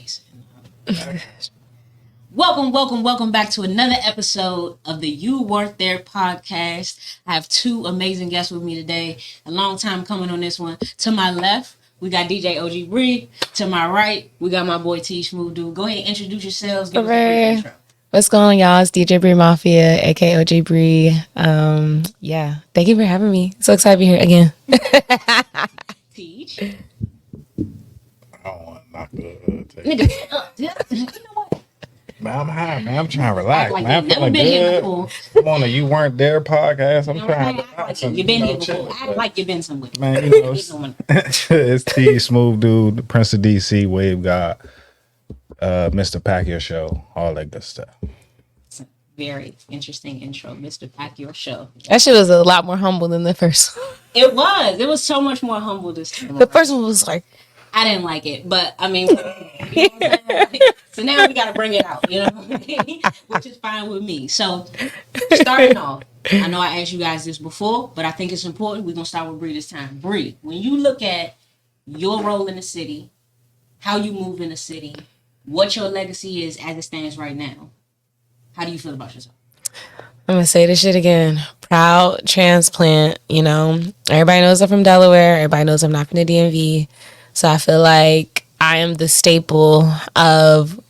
amazing. Welcome back to another episode of the You Weren't There podcast. I have two amazing guests with me today. A long time coming on this one. To my left, we got DJ OGBri. To my right, we got my boy TeejSmoothDude. Go ahead and introduce yourselves. Give us a brief intro. What's going on, y'all? It's DJ Bri Mafia, aka OGBri. Yeah, thank you for having me. So excited to be here again. Teej. I don't want to knock the nigga. You know what? Man, I'm high, man. I'm trying to relax, Like man. you've never been here before. I'm on a You Weren't There podcast. I'm trying to Act relax. like you've been here before. Chill, Act like you've been somewhere. man, you know, it's TeejSmoothDude, the Prince of DC, Wave God, Mr. Pacquiao Show, all that good stuff. It's a very interesting intro, Mr. Pacquiao Show. That shit was a lot more humble than the first one. It was. It was so much more humble this time. The first one was like, I didn't like it, but I mean, you know what I'm saying? So now we got to bring it out, you know, which is fine with me. So starting off, I know I asked you guys this before, but I think it's important. We're going to start with Bri this time. Bri, when you look at your role in the city, how you move in the city, what your legacy is as it stands right now, how do you feel about yourself? I'm gonna say this shit again. Proud transplant, you know. Everybody knows I'm from Delaware. Everybody knows I'm not from the DMV. So I feel like I am the staple of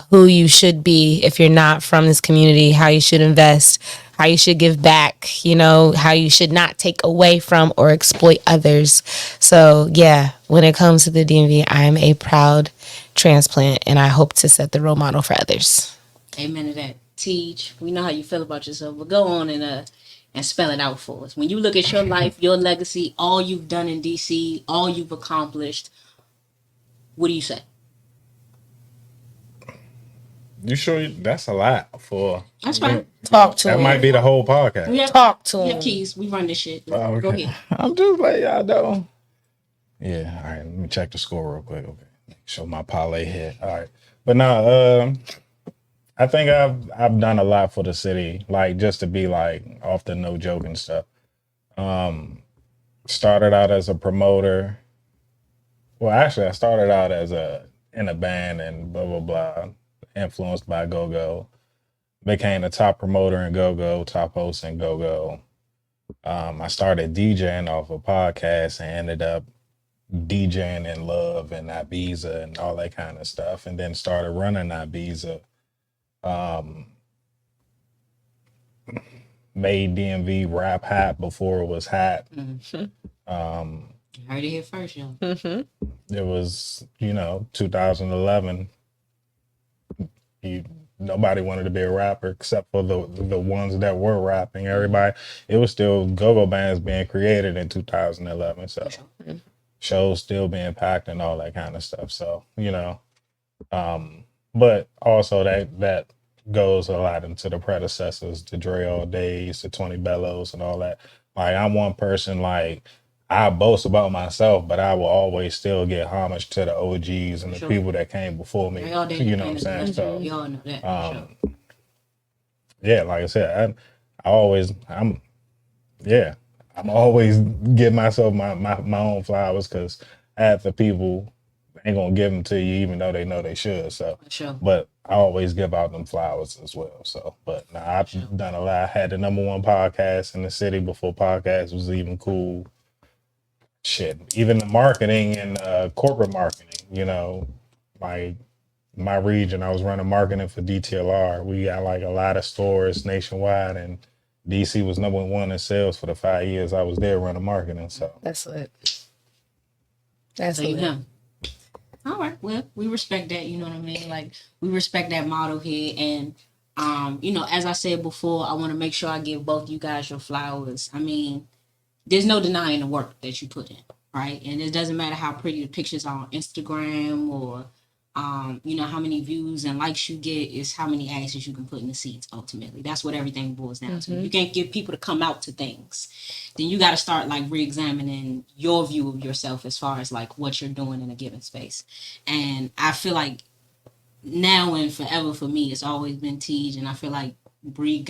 who you should be if you're not from this community, how you should invest, how you should give back, you know, how you should not take away from or exploit others. So yeah, when it comes to the DMV, I am a proud transplant and I hope to set the role model for others. Amen to that. Teej, we know how you feel about yourself, but go on and spell it out for us. When you look at your life, your legacy, all you've done in DC, all you've accomplished, what do you say? You sure that's a lot for? That's fine. Talk to him. That might be the whole podcast. We have, Talk to we him. have keys. We run this shit. Oh, okay. Go ahead. I'm just letting y'all know. Yeah, all right. Let me check the score real quick. Okay, show my parlay hit. All right, but no, I think I've done a lot for the city, like just to be like off the no joking stuff. Started out as a promoter. Well, actually, I started out as in a band and blah blah blah, influenced by Go Go. Became the top promoter in Go Go, top host in Go Go. I started DJing off a podcast and ended up DJing in Love and Ibiza and all that kind of stuff, and then started running Ibiza. Made DMV rap hat before it was hat. Heard it here first, yo. It was, 2011. Nobody wanted to be a rapper except for the ones that were rapping. Everybody, it was still go-go bands being created in 2011. So shows still being packed and all that kind of stuff. So, but also that goes a lot into the predecessors, the Dre All Days, the 20 Bellows and all that. Like, I'm one person, like, I boast about myself, but I will always still get homage to the OGs and the people that came before me. You know what I'm saying? So, you all know that. yeah, like I said, I'm always give myself my own flowers because half the people ain't gonna give them to you even though they know they should. So, but I always give out them flowers as well. So, but nah, I've done a lot. I had the number one podcast in the city before podcast was even cool. Shit, even the marketing and corporate marketing, like my region, I was running marketing for DTLR. We got like a lot of stores nationwide, and DC was number one in sales for the 5 years I was there running marketing. So That's lit. That's so lit. you know. All right. Well, we respect that. You know what I mean? Like, we respect that model here. And, as I said before, I want to make sure I give both you guys your flowers. I mean, there's no denying the work that you put in, right? And it doesn't matter how pretty the pictures are on Instagram or, how many views and likes you get is how many asses you can put in the seats, ultimately. That's what everything boils down to. You can't get people to come out to things. Then you got to start, like, re-examining your view of yourself as far as, like, what you're doing in a given space. And I feel like now and forever for me, it's always been Teej. And I feel like Bri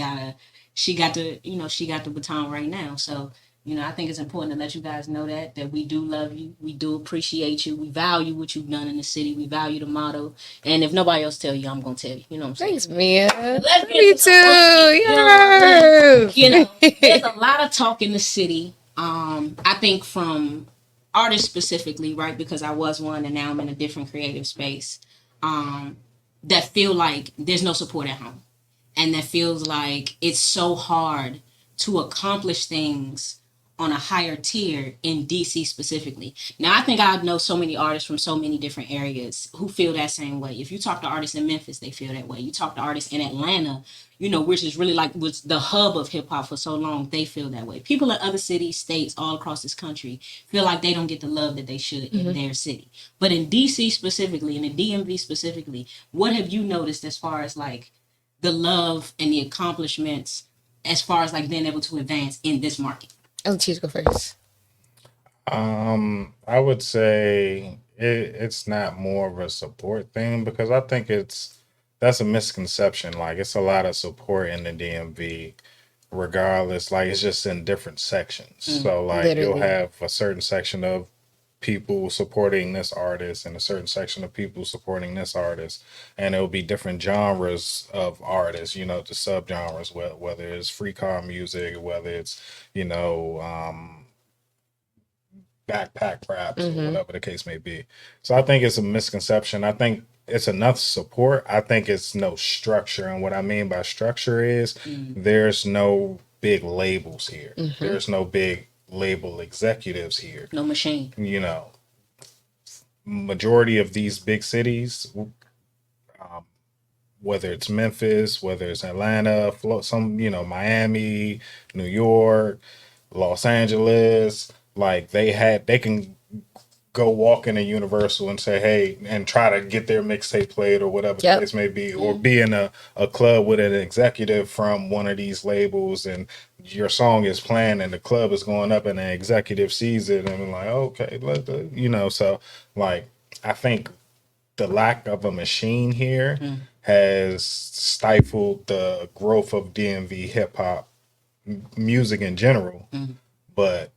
she got the baton right now. So You know, I think it's important to let you guys know that we do love you, we do appreciate you, we value what you've done in the city, we value the motto, and if nobody else tell you, I'm gonna tell you. You know what I'm saying? Thanks, Mia. Let's Me get to too. the Yes. you know, there's a lot of talk in the city. I think from artists specifically, right? Because I was one, and now I'm in a different creative space. That feel like there's no support at home, and that feels like it's so hard to accomplish things on a higher tier in DC specifically. Now, I think I know so many artists from so many different areas who feel that same way. If you talk to artists in Memphis, they feel that way. You talk to artists in Atlanta, you know, which is really like was the hub of hip hop for so long, they feel that way. People in other cities, states, all across this country feel like they don't get the love that they should in their city. But in DC specifically, in the DMV specifically, what have you noticed as far as like the love and the accomplishments as far as like being able to advance in this market? I'll let you go first. I would say it's not more of a support thing because I think that's a misconception. Like it's a lot of support in the DMV, regardless. Like it's just in different sections. So like Literally. you'll have a certain section of people supporting this artist and a certain section of people supporting this artist, and it'll be different genres of artists. You know, the subgenres, whether it's free car music, whether it's you know. Backpack raps or whatever the case may be. So I think it's a misconception. I think it's enough support. I think it's no structure. And what I mean by structure is there's no big labels here. There's no big label executives here. No machine. You know, majority of these big cities, whether it's Memphis, whether it's Atlanta, some, you know, Miami, New York, Los Angeles, like they can go walk in a Universal and say, hey, and try to get their mixtape played or whatever the case may be, or be in a club with an executive from one of these labels and your song is playing and the club is going up and the executive sees it and like, okay, you know, so like, I think the lack of a machine here has stifled the growth of DMV hip hop music in general, but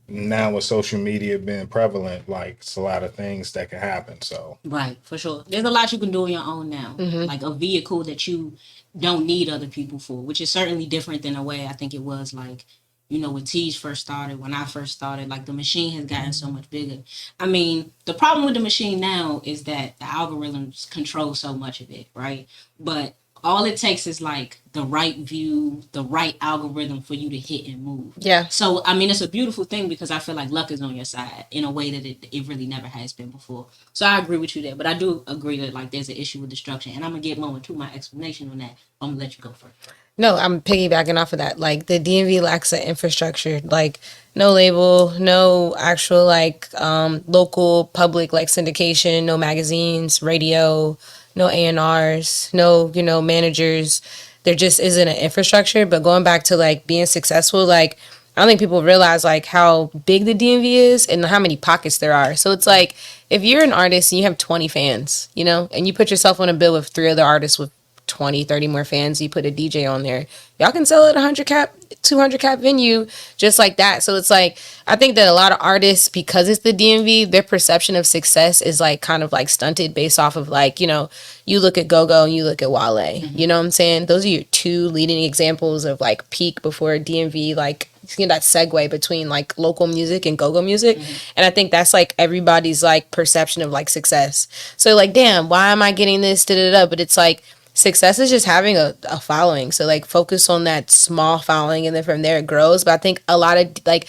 now with social media being prevalent, like it's a lot of things that can happen. So right, for sure, there's a lot you can do on your own now, like a vehicle that you don't need other people for, which is certainly different than the way I think it was like, you know, when Teej first started, when I first started. Like the machine has gotten so much bigger. I mean, the problem with the machine now is that the algorithms control so much of it, right? But all it takes is like the right view, the right algorithm for you to hit and move. Yeah. So, I mean, it's a beautiful thing because I feel like luck is on your side in a way that it really never has been before. So I agree with you there. But I do agree that like there's an issue with destruction. And I'm going to get more into my explanation on that. I'm going to let you go first. No, I'm piggybacking off of that. Like the DMV lacks an infrastructure, like no label, no actual like local public like syndication, no magazines, radio, no A&Rs, no, you know, managers. There just isn't an infrastructure. But going back to like being successful, like I don't think people realize like how big the DMV is and how many pockets there are. So it's like if you're an artist and you have 20 fans, you know, and you put yourself on a bill with 3 other artists with 20, 30 more fans, you put a DJ on there, y'all can sell it 100 cap, 200 cap venue just like that. So it's like I think that a lot of artists, because it's the DMV, their perception of success is like kind of like stunted based off of like, you know, you look at Go-Go and you look at Wale. You know what I'm saying? Those are your 2 leading examples of like peak before DMV, like, you know, that segue between like local music and go-go music. And I think that's like everybody's like perception of like success. So like, damn, why am I getting this? But it's like success is just having a following. So like focus on that small following and then from there it grows. But I think a lot of like,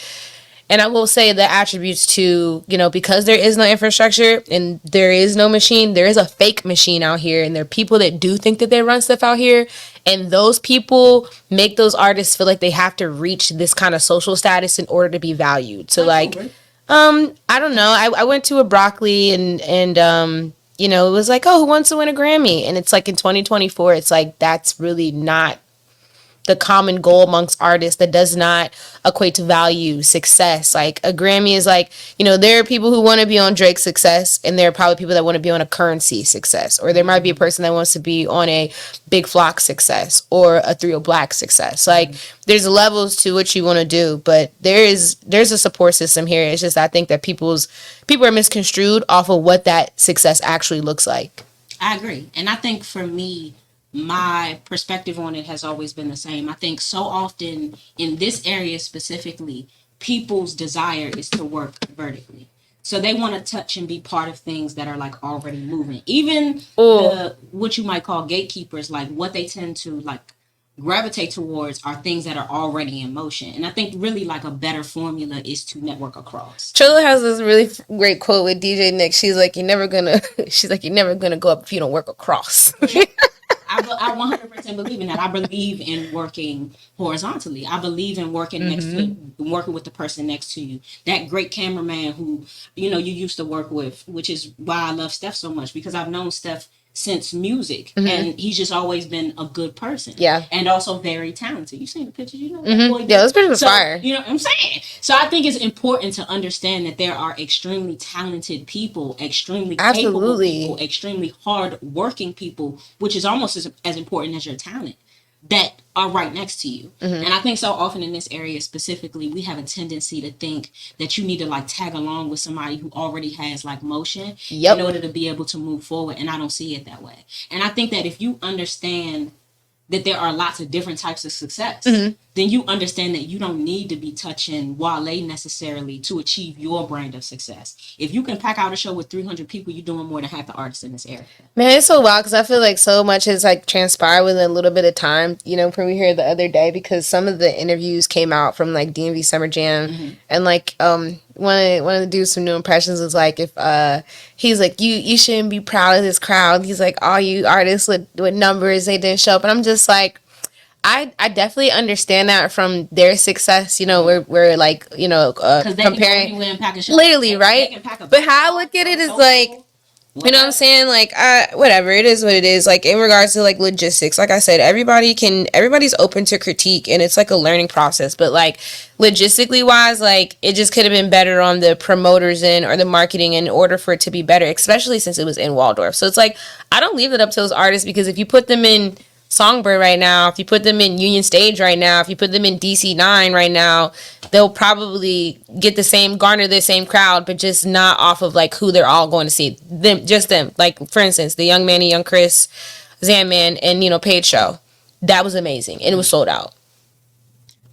and I will say the attributes to, you know, because there is no infrastructure and there is no machine, there is a fake machine out here. And there are people that do think that they run stuff out here. And those people make those artists feel like they have to reach this kind of social status in order to be valued. So like, I don't know. I went to a broccoli and you know, it was like, oh, who wants to win a Grammy? And it's like in 2024, it's like, that's really not the common goal amongst artists that does not equate to value, success. Like a Grammy is like, you know, there are people who want to be on Drake's success, and there are probably people that want to be on a Currency success, or there might be a person that wants to be on a Big Flock success or a 3 Black success. Like there's levels to what you want to do, but there's a support system here. It's just I think that people are misconstrued off of what that success actually looks like. I agree. And I think for me, my perspective on it has always been the same. I think so often in this area specifically, people's desire is to work vertically. So they want to touch and be part of things that are like already moving. Even what you might call gatekeepers, like what they tend to like gravitate towards are things that are already in motion. And I think really like a better formula is to network across. Trilla has this really great quote with DJ Nick. She's like, you're never gonna go up if you don't work across. I 100% believe in that. I believe in working horizontally. I believe in working working with the person next to you. That great cameraman who, you know, you used to work with, which is why I love Steph so much, because I've known Steph since music, and he's just always been a good person. Yeah. And also very talented. You seen the pictures, you know? Boy, yeah, those pictures are fire. You know what I'm saying? So I think it's important to understand that there are extremely talented people, extremely capable people, extremely hard-working people, which is almost as important as your talent, that are right next to you. And I think so often in this area specifically, we have a tendency to think that you need to like tag along with somebody who already has like motion in order to be able to move forward. And I don't see it that way. And I think that if you understand that there are lots of different types of success, then you understand that you don't need to be touching Wale necessarily to achieve your brand of success. If you can pack out a show with 300 people, you're doing more than half the artists in this area. Man, it's so wild because I feel like so much has like transpired within a little bit of time, you know, from we heard the other day, because some of the interviews came out from like DMV Summer Jam, and like one of the dudes from New Impressions was like, if he's like, you shouldn't be proud of this crowd. He's like, all you artists with numbers, they didn't show up. And I'm just like, I definitely understand that from their success, you know, we're like, you know, comparing literally, right? But how I look at it is like, you know what I'm saying? Like, whatever, it is what it is. Like, in regards to, like, logistics, like I said, everybody's open to critique, and it's, like, a learning process. But, like, logistically wise, like, it just could have been better on the promoters end or the marketing in order for it to be better, especially since it was in Waldorf. So, it's like, I don't leave it up to those artists, because if you put them in Songbird right now, if you put them in Union Stage right now, if you put them in DC9 right now, they'll probably garner the same crowd, but just not off of like who they're all going to see. Them. Like, for instance, the Young Manny, Young Chris, Zanman, and, you know, Paid Show. That was amazing. And it was sold out.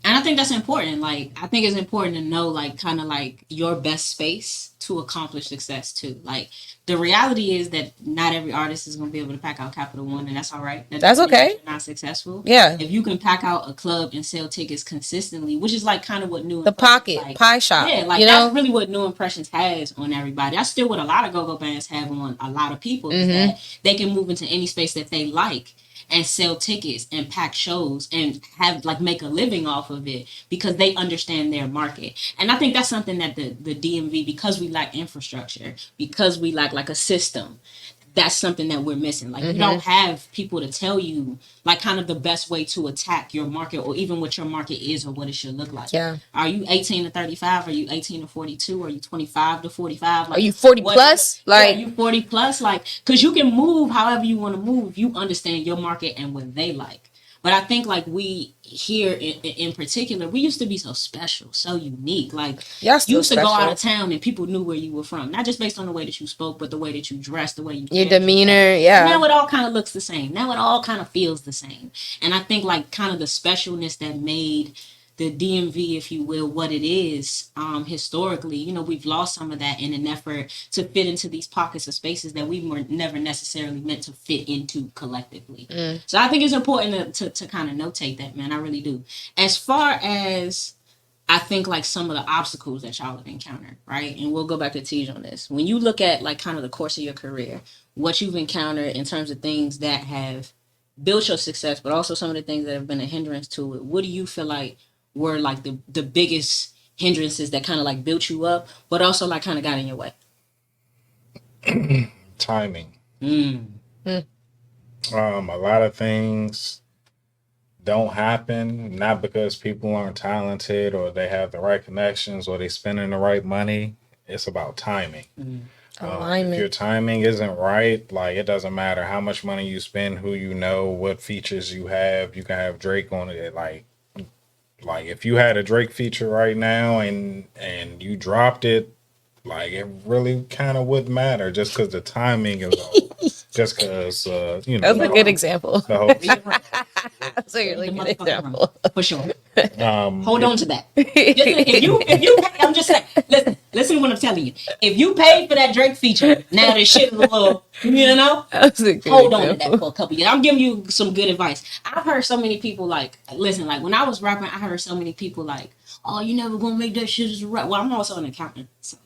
And I think that's important. Like, I think it's important to know, like, kind of like your best space to accomplish success too. Like, the reality is that not every artist is going to be able to pack out Capital One, and that's all right. That's okay. You're not successful. Yeah. If you can pack out a club and sell tickets consistently, which is like kind of what New the pocket like, pie shop. Yeah, like, you know? That's really what New Impressions has on everybody. That's still what a lot of go-go bands have on a lot of people. Is that they can move into any space that they like and sell tickets and pack shows and have like make a living off of it because they understand their market. And I think that's something that the DMV, because we lack infrastructure, because we lack like a system, that's something that we're missing. Like, you don't have people to tell you like kind of the best way to attack your market, or even what your market is or what it should look like. Yeah. Are you 18 to 35? Are you 18 to 42? Are you 25 to 45? Like, are you 40 plus? Like, are you 40 plus? Like, because you can move however you want to move if you understand your market and what they like. But I think like we here in particular, we used to be so special, so unique. Like, you used to go out of town and people knew where you were from, not just based on the way that you spoke, but the way that you dressed, the way you your demeanor. Yeah. Now it all kind of looks the same. Now it all kind of feels the same. And I think like kind of the specialness that made the DMV, if you will, what it is, historically, you know, we've lost some of that in an effort to fit into these pockets of spaces that we were never necessarily meant to fit into collectively. So I think it's important to kind of notate that, man. I really do. As far as I think like some of the obstacles that y'all have encountered, right? And we'll go back to Tej on this. When you look at like kind of the course of your career, what you've encountered in terms of things that have built your success, but also some of the things that have been a hindrance to it, what do you feel like were like the biggest hindrances that kind of like built you up, but also like kind of got in your way? Timing. A lot of things don't happen, not because people aren't talented or they have the right connections or they spending the right money. It's about timing. If your timing isn't right, like it doesn't matter how much money you spend, who you know, what features you have. You can have Drake on it. Like if you had a Drake feature right now and you dropped it, like it really kind of wouldn't matter just because the timing is off. Just because That's a good example. the whole That's a really good example. For sure. Hold on to that. If you, I'm just saying, listen to what I'm telling you. If you paid for that Drake feature, now this shit is a little, hold on to that for a couple years. I'm giving you some good advice. I've heard so many people like, listen, like when I was rapping, I heard so many people like, oh, you never gonna make that shit as a rap. Well, I'm also an accountant, so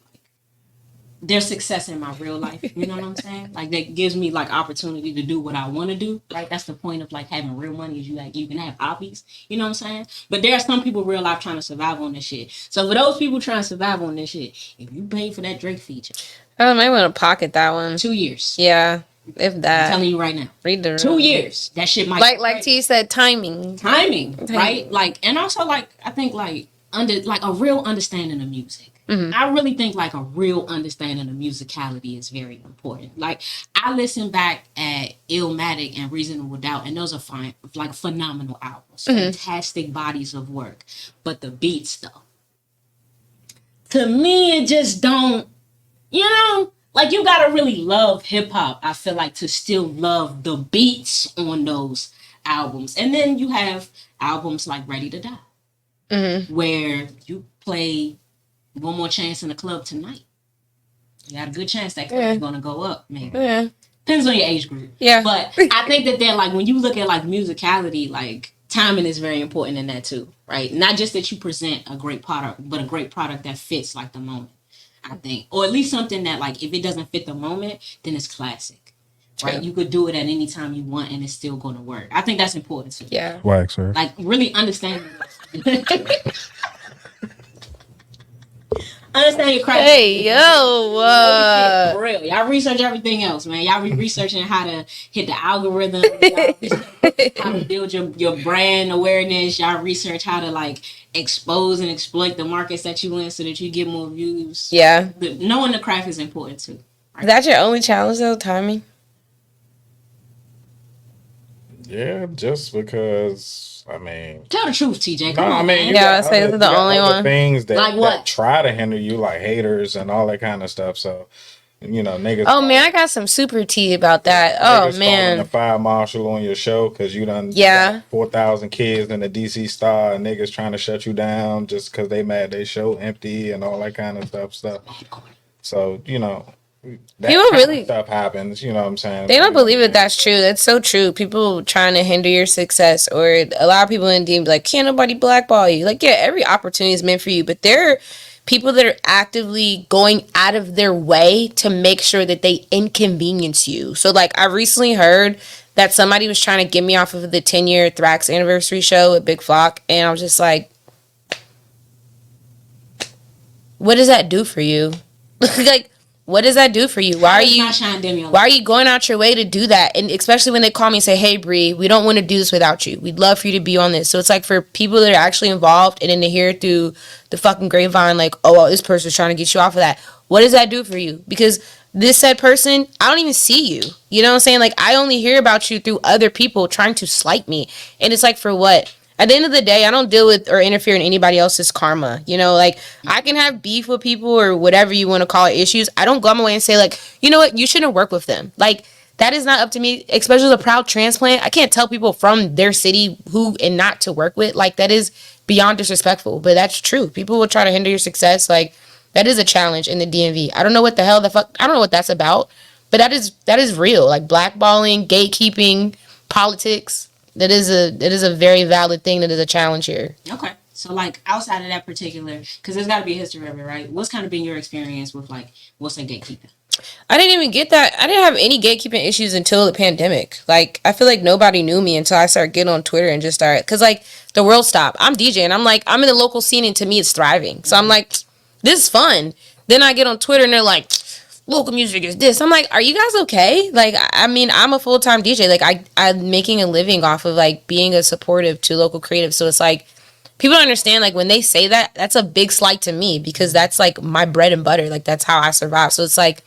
there's success in my real life. You know what I'm saying? Like that gives me like opportunity to do what I want to do. Right? That's the point of like having real money is you can have hobbies. You know what I'm saying? But there are some people real life trying to survive on this shit. So for those people trying to survive on this shit, if you pay for that Drake feature, I might want to pocket that one. 2 years. Yeah, if that. I'm telling you right now. Read the 2 years. That shit might like T said, timing, right? Like, and also like I think like a real understanding of music. I really think like a real understanding of musicality is very important. Like I listen back at Illmatic and Reasonable Doubt, and those are fine, like phenomenal albums, fantastic bodies of work. But the beats, though, to me, it just don't. Like you gotta really love hip hop. I feel like to still love the beats on those albums, and then you have albums like Ready to Die, where you play One More Chance in the club tonight. You got a good chance that club's gonna go up, maybe. Yeah. Depends on your age group. Yeah. But I think that they're like when you look at like musicality, like timing is very important in that too, right? Not just that you present a great product, but a great product that fits like the moment, I think. Or at least something that like if it doesn't fit the moment, then it's classic. Right? You could do it at any time you want and it's still gonna work. I think that's important too. Yeah. Wax, sir. Like really understanding understand your craft. Hey, yo. For real. Y'all research everything else, man. Y'all be researching how to hit the algorithm. How to build your brand awareness. Y'all research how to like expose and exploit the markets that you in so that you get more views. Yeah. Knowing the craft is important too. Right? Is that your only challenge though, timing? Yeah, just because, I mean... Tell the truth, TJ. Come on, man. Yeah, I say this is the only one. Things that, like what? That try to hinder you, like haters and all that kind of stuff. So, niggas... Oh, man, I got some super tea about that. Oh, man. The fire marshal on your show because you done 4,000 kids in the DC Star and niggas trying to shut you down just because they mad they show empty and all that kind of stuff. So, that people really stuff happens, you know what I'm saying? They don't believe it. That's true. That's so true. People trying to hinder your success, or a lot of people in DM be like, can't nobody blackball you? Like, yeah, every opportunity is meant for you, but there are people that are actively going out of their way to make sure that they inconvenience you. So, like, I recently heard that somebody was trying to get me off of the 10-year Thrax anniversary show at Big Flock, and I was just like, what does that do for you? Like, what does that do for you? Why are you going out your way to do that? And especially when they call me and say, hey, Bri, we don't want to do this without you. We'd love for you to be on this. So it's like for people that are actually involved and then to hear through the fucking grapevine, like, oh, well, this person's trying to get you off of that. What does that do for you? Because this said person, I don't even see you. You know what I'm saying? Like, I only hear about you through other people trying to slight me. And it's like, for what? At the end of the day, I don't deal with or interfere in anybody else's karma. Like, I can have beef with people or whatever you want to call it, issues. I don't go on my way and say, like, you know what? You shouldn't work with them. Like, that is not up to me, especially as a proud transplant. I can't tell people from their city who and not to work with. Like, that is beyond disrespectful. But that's true. People will try to hinder your success. Like, that is a challenge in the DMV. I don't know what the hell I don't know what that's about. But that is real. Like, blackballing, gatekeeping, politics. That is a very valid thing. That is a challenge here. Okay. So, like, outside of that particular, because there's got to be a history of it, right? What's kind of been your experience with, like, what's that gatekeeping? I didn't even get that. I didn't have any gatekeeping issues until the pandemic. Like, I feel like nobody knew me until I started getting on Twitter and just started. Because, like, the world stopped. I'm DJing. I'm like, I'm in the local scene, and to me, it's thriving. So I'm like, this is fun. Then I get on Twitter, and they're like, local music is this. I'm like, are you guys okay? Like, I mean, I'm a full-time DJ. Like, I'm making a living off of, like, being a supportive to local creatives. So it's like, people don't understand, like, when they say that, that's a big slight to me because that's, like, my bread and butter. Like, that's how I survive. So it's like,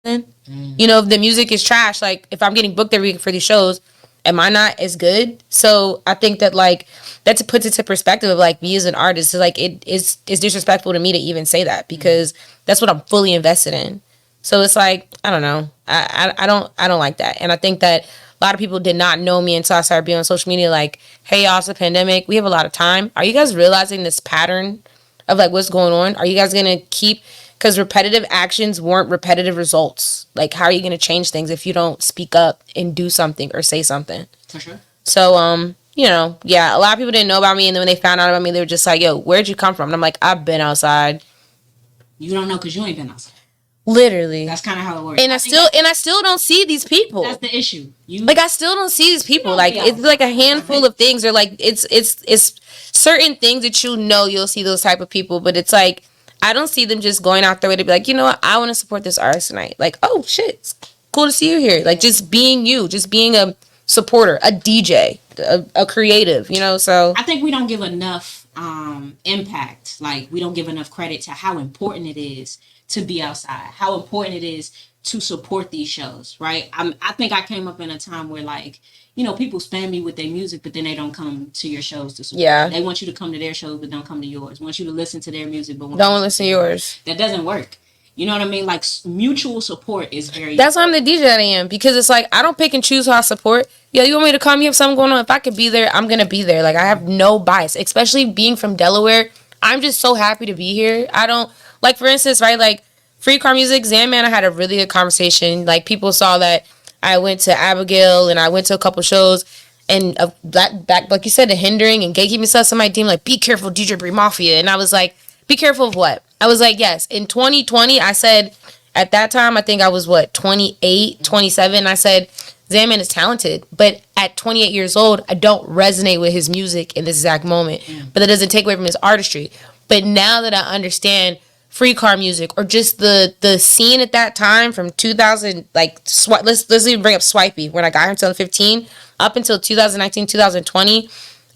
you know, if the music is trash, like, if I'm getting booked every week for these shows, am I not as good? So I think that, like, that puts it to perspective of, like, me as an artist. So, like, it's disrespectful to me to even say that because that's what I'm fully invested in. So it's like, I don't know. I don't like that. And I think that a lot of people did not know me until I started being on social media like, hey, y'all, it's a pandemic. We have a lot of time. Are you guys realizing this pattern of, like, what's going on? Are you guys going to keep... Because repetitive actions warrant repetitive results. Like, how are you going to change things if you don't speak up and do something or say something? For sure. So, you know, yeah, a lot of people didn't know about me. And then when they found out about me, they were just like, yo, where'd you come from? And I'm like, I've been outside. You don't know because you ain't been outside. Literally. That's kind of how it works. And I still don't see these people. That's the issue. I still don't see these people. Like, it's like a handful of things, or like it's certain things that you'll see those type of people, but it's like I don't see them just going out their way to be like, you know what, I want to support this artist tonight. Like, oh shit, it's cool to see you here. Like, just being you, just being a supporter, a DJ, a creative, you know. So I think we don't give enough impact. Like, we don't give enough credit to how important it is to be outside, how important it is to support these shows, right? I think I came up in a time where, like, you know, people spam me with their music, but then they don't come to your shows to support. Yeah. They want you to come to their shows, but don't come to yours. Want you to listen to their music, but don't listen to yours. That doesn't work. You know what I mean? Like, mutual support is very... That's why I'm the DJ that I am, because it's like, I don't pick and choose who I support. Yo, you want me to come? You have something going on? If I could be there, I'm going to be there. Like, I have no bias, especially being from Delaware. I'm just so happy to be here. I don't... Like, for instance, right, like, Free Car Music, Zandman, I had a really good conversation. Like, people saw that I went to Abigail and I went to a couple shows, and back, like you said, the hindering and gatekeeping stuff, somebody deemed like, be careful, DJBri Mafia. And I was like, be careful of what? I was like, yes. In 2020, I said, at that time, I think I was, 28, 27. I said, Zandman is talented, but at 28 years old, I don't resonate with his music in this exact moment. But that doesn't take away from his artistry. But now that I understand Free Car Music, or just the scene at that time from 2000, like, let's even bring up Swipey, when I got here in 2015, up until 2019, 2020,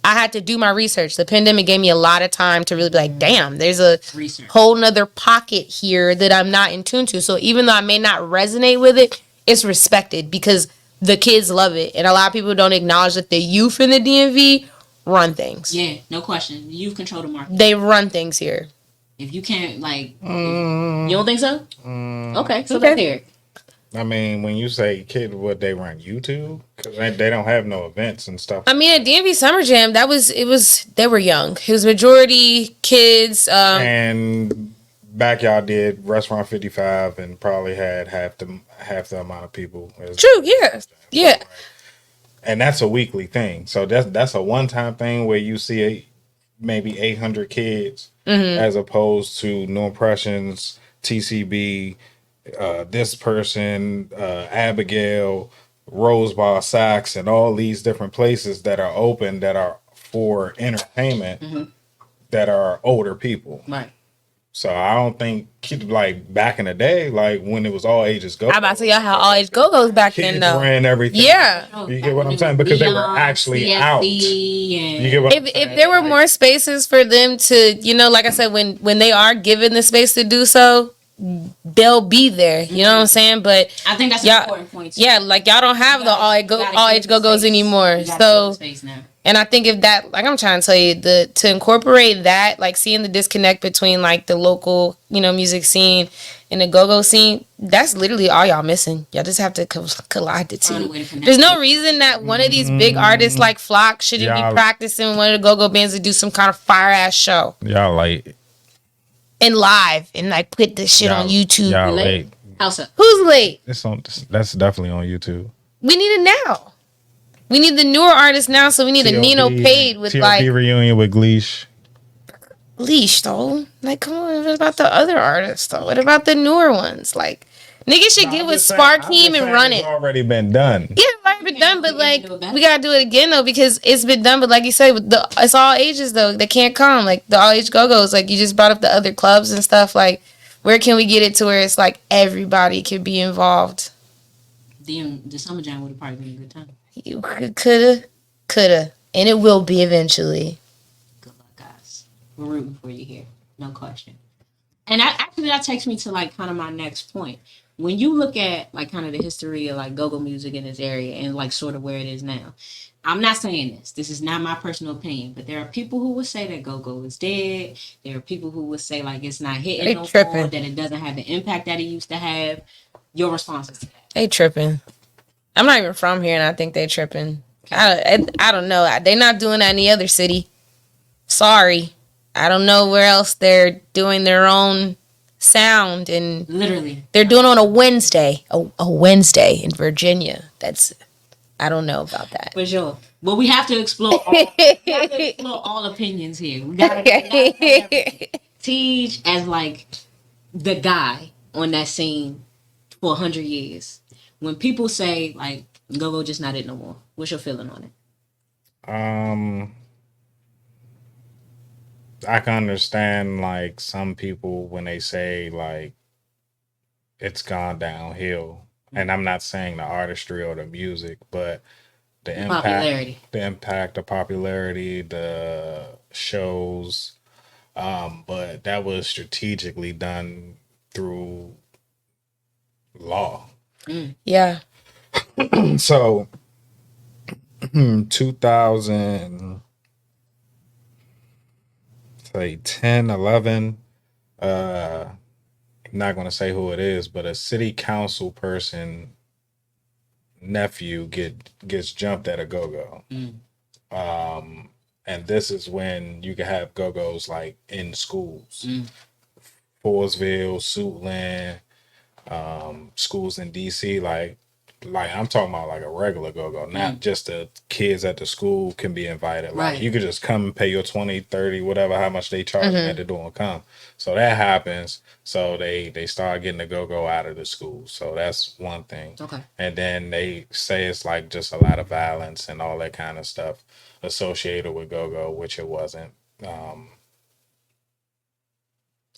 I had to do my research. The pandemic gave me a lot of time to really be like, damn, there's a whole nother pocket here that I'm not in tune to. So even though I may not resonate with it, it's respected because the kids love it. And a lot of people don't acknowledge that the youth in the DMV run things. Yeah, no question. The youth control the market. They run things here. If you can't, like, you don't think so? Okay, so let's hear it. I mean, when you say kid, what they run YouTube? Because they don't have no events and stuff. I mean, at DMV Summer Jam, they were young. It was majority kids. And Backyard did Restaurant 55 and probably had half the amount of people. True, yeah. Yeah. And that's a weekly thing. So that's a one-time thing where you see maybe 800 kids as opposed to No Impressions, TCB, this person, Abigail, Rosebud Saks, and all these different places that are open that are for entertainment that are older people. Right. So I don't think, like, back in the day, like when it was all ages go. I'm about to tell y'all how all age go-go's back then, though. Ran everything. Yeah. You get what I'm saying? Because they were actually out. You get what I'm saying? If there were more spaces for them to, you know, like I said, when they are given the space to do so, they'll be there. You know what I'm saying? But I think that's an important point too. Yeah, like, y'all don't have the all age go-go's anymore. So, and I think if that, like, I'm trying to tell you, to incorporate that, like, seeing the disconnect between, like, the local, you know, music scene and the go-go scene, that's literally all y'all missing. Y'all just have to collide the two. There's no reason that one of these big artists like Flock shouldn't be practicing one of the go-go bands to do some kind of fire-ass show. Y'all late. And live, and, like, put this shit on YouTube. Y'all late. How's up? Who's late? That's definitely on YouTube. We need it now. We need the newer artists now, so we need a Nino Paid with, TLP like... reunion with Gleesh. Leash, though. Like, come on, what about the other artists, though? What about the newer ones? Like, niggas should get with Sparkeem and run it. It's already been done. Yeah, it's already been done, but, like, we gotta do it again, though, because it's been done. But like you said, it's all ages, though. They can't come. Like, the all age go-go's, like, you just brought up the other clubs and stuff. Like, Where can we get it to where it's like everybody can be involved? The Summer Jam would have probably been a good time. You coulda, and it will be eventually. Good luck, guys. We're rooting for you here, no question. And that takes me to like kind of my next point. When you look at like kind of the history of like go-go music in this area and like sort of where it is now, I'm not saying this. This is not my personal opinion, but there are people who would say that go-go is dead. There are people who would say like it's not hitting no more, that it doesn't have the impact that it used to have. Your responses to that? They tripping. I'm not even from here, and I think they tripping. Okay. I don't know. They're not doing that in any other city. Sorry. I don't know where else they're doing their own sound. And literally. They're doing it on a Wednesday. A Wednesday in Virginia. I don't know about that. For sure. Well, we have to explore all opinions here. We gotta Teej as like the guy on that scene for 100 years. When people say like go-go just not it no more, what's your feeling on it? I can understand like some people when they say like it's gone downhill, and I'm not saying the artistry or the music, but the impact, the popularity, the shows. But that was strategically done through law. Yeah. So 2010, 11, I'm not going to say who it is, but a city council person nephew gets jumped at a go-go. And this is when you can have go-go's like in schools. Forestville, Suitland, schools in DC, like I'm talking about like a regular go-go, not just the kids at the school can be invited. Like you could just come and pay your 20, 30, whatever, how much they charge at the door and come. So that happens. So they start getting the go-go out of the school. So that's one thing. Okay. And then they say it's like just a lot of violence and all that kind of stuff associated with go-go, which it wasn't.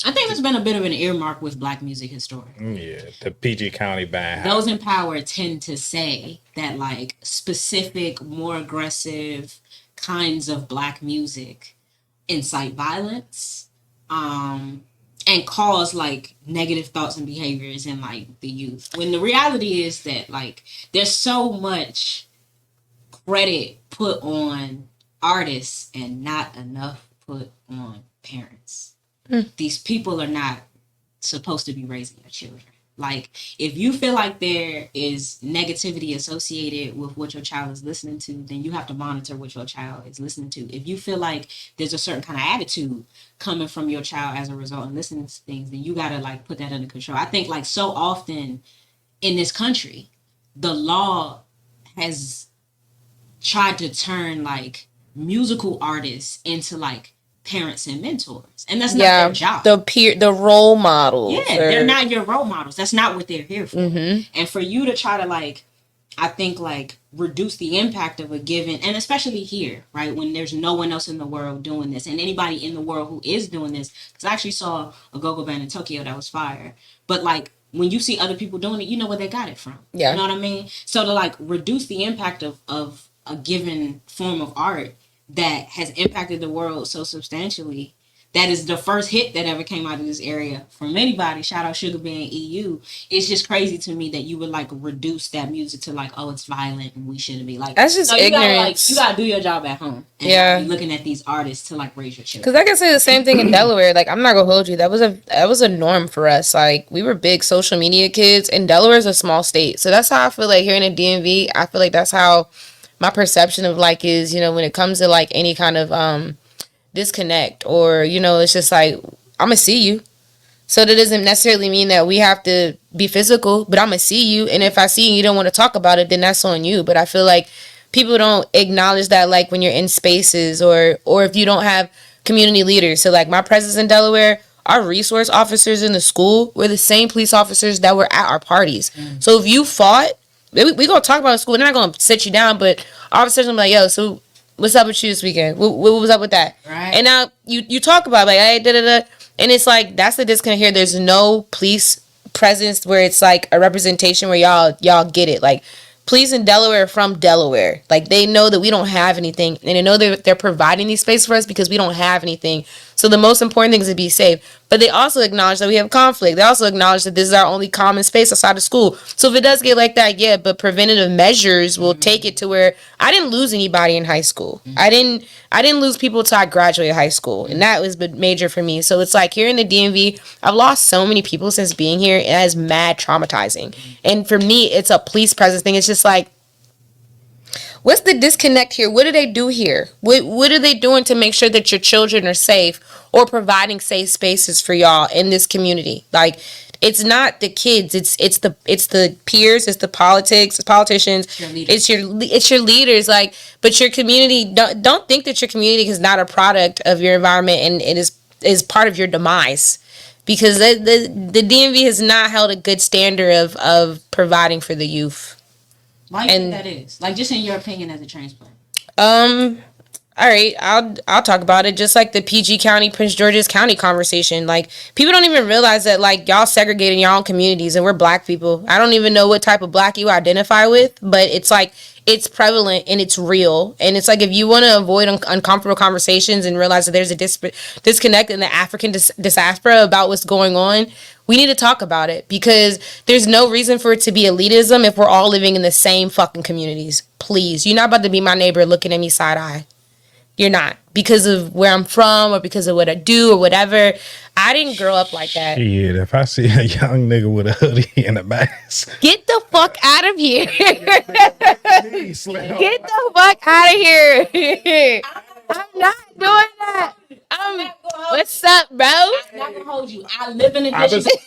I think it's been a bit of an earmark with black music historically. Yeah, the PG County band. Those in power tend to say that like specific, more aggressive kinds of black music incite violence, and cause like negative thoughts and behaviors in like the youth. When the reality is that like there's so much credit put on artists and not enough put on parents. These people are not supposed to be raising your children. Like, if you feel like there is negativity associated with what your child is listening to, then you have to monitor what your child is listening to. If you feel like there's a certain kind of attitude coming from your child as a result of listening to things, then you got to, like, put that under control. I think, like, so often in this country, the law has tried to turn, like, musical artists into, like, parents and mentors, and that's not their job. The role models. Yeah, they're not your role models. That's not what they're here for. And for you to try to like, I think like reduce the impact of a given, and especially here, right, when there's no one else in the world doing this, and anybody in the world who is doing this, because I actually saw a go-go band in Tokyo that was fire, but like when you see other people doing it, you know where they got it from. Yeah, you know what I mean. So to like reduce the impact of a given form of art that has impacted the world so substantially, that is the first hit that ever came out of this area from anybody. Shout out Sugar Band EU. It's just crazy to me that you would like reduce that music to like, oh, it's violent and we shouldn't be like. That's just ignorance. You gotta do your job at home. And be looking at these artists to like raise your children. Because I can say the same thing in Delaware. Like, I'm not gonna hold you. That was a norm for us. Like, we were big social media kids, and Delaware is a small state, so that's how I feel like here in the DMV. I feel like that's how my perception of like is, you know, when it comes to like any kind of disconnect, or, you know, it's just like, I'm gonna see you. So that doesn't necessarily mean that we have to be physical, but I'm gonna see you. And if I see you don't want to talk about it, then that's on you. But I feel like people don't acknowledge that, like when you're in spaces, or if you don't have community leaders. So like my presence in Delaware, our resource officers in the school were the same police officers that were at our parties. So if you fought, we gonna talk about it in school. They're not gonna sit you down, but all of a sudden I'm like, yo, so what's up with you this weekend? What was up with that? Right. And now you talk about it, like, hey, And it's like, that's the disconnect here. There's no police presence where it's like a representation where y'all get it. Like, police in Delaware are from Delaware. Like, they know that we don't have anything, and they know they're providing these spaces for us because we don't have anything. So the most important thing is to be safe. But they also acknowledge that we have conflict. They also acknowledge that this is our only common space outside of school. So if it does get like that, yeah, but preventative measures will take it to where I didn't lose anybody in high school. I didn't lose people until I graduated high school, and that was major for me. So it's like, here in the DMV, I've lost so many people since being here, and that is mad traumatizing. And for me, it's a police presence thing. It's just like, what's the disconnect here? What do they do here? What are they doing to make sure that your children are safe or providing safe spaces for y'all in this community? Like, it's not the kids, it's the peers, it's the politicians, it's your leaders. Like, but your community, don't think that your community is not a product of your environment, and it is part of your demise, because the DMV has not held a good standard of providing for the youth. Why do you think that is? Like, just in your opinion as a transplant. All right, I'll talk about it. Just like the PG County, Prince George's County conversation. Like, people don't even realize that, like, y'all segregating your own communities, and we're black people. I don't even know what type of black you identify with, but it's like, it's prevalent and it's real. And it's like, if you want to avoid uncomfortable conversations and realize that there's a disconnect in the African diaspora about what's going on, we need to talk about it, because there's no reason for it to be elitism if we're all living in the same fucking communities. Please, you're not about to be my neighbor looking at me side eye. You're not, because of where I'm from or because of what I do or whatever. I didn't grow up like that. Shit, if I see a young nigga with a hoodie and a mask, get the fuck out of here. Get the fuck out of here. I'm not doing that. What's up, bro? I'm not gonna hold you. I live in a district.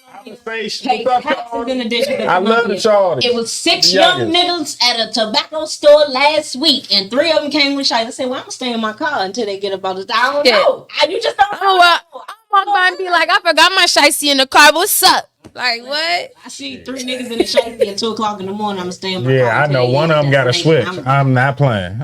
I love the Charlie. It was 6 young niggas at a tobacco store last week, and 3 of them came with shots. I said, "Well, I'm gonna stay in my car until they get about this." I don't know. You just don't know. I walk by and be like, "I forgot my shicey in the car. What's up?" Like, what? I see 3 niggas in the shicey at 2:00 in the morning. I'm gonna stay in my car. Yeah, I know one of them got a switch. I'm not playing.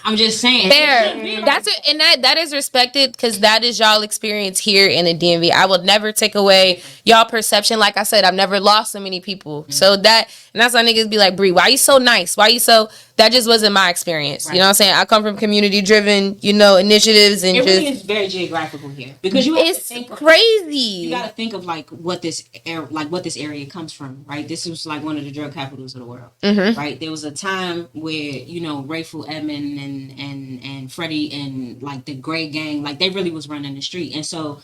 I'm just saying. Fair. That's it, and that is respected, because that is y'all experience here in the DMV. I will never take away y'all perception. Like I said, I've never lost so many people. Mm-hmm. So that's why niggas be like, Bri, why you so nice? Why you so? That just wasn't my experience. Right. You know what I'm saying? I come from community driven, initiatives, and it really is very geographical here, because it's crazy. You got to think of like what this area comes from, right? This was like one of the drug capitals of the world, right? There was a time where Rayful Edmond and Freddie and like the Gray Gang, like they really was running the street. And so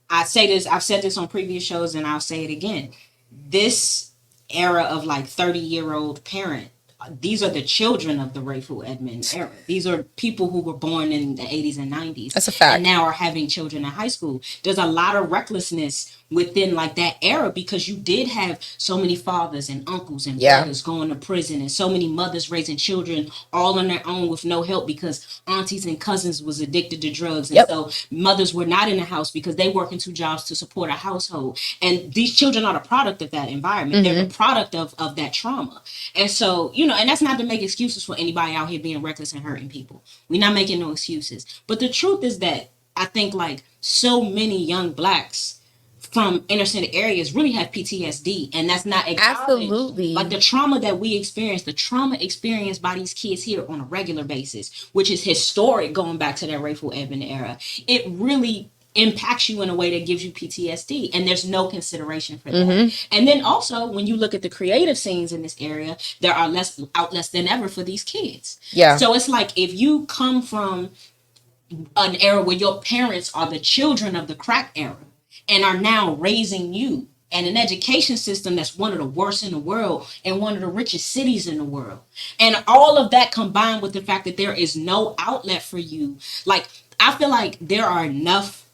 I say this, I've said this on previous shows, and I'll say it again. This era of like 30-year-old parent, these are the children of the Rayful Edmond era. These are people who were born in the 80s and 90s. That's a fact. And now are having children in high school. There's a lot of recklessness within like that era, because you did have so many fathers and uncles and brothers going to prison, and so many mothers raising children all on their own with no help, because aunties and cousins was addicted to drugs. And so mothers were not in the house because they working 2 jobs to support a household. And these children are the product of that environment. They're the product of that trauma. And so, and that's not to make excuses for anybody out here being reckless and hurting people. We're not making no excuses. But the truth is that I think like so many young blacks from inner city areas really have PTSD, and that's not absolutely like the trauma that we experience, the trauma experienced by these kids here on a regular basis, which is historic, going back to that Rayful Edmond era. It really impacts you in a way that gives you PTSD, and there's no consideration for that. And then also, when you look at the creative scenes in this area, there are less outlets than ever for these kids. So it's like, if you come from an era where your parents are the children of the crack era and are now raising you, and an education system that's one of the worst in the world and one of the richest cities in the world, and all of that combined with the fact that there is no outlet for you, like, I feel like there are enough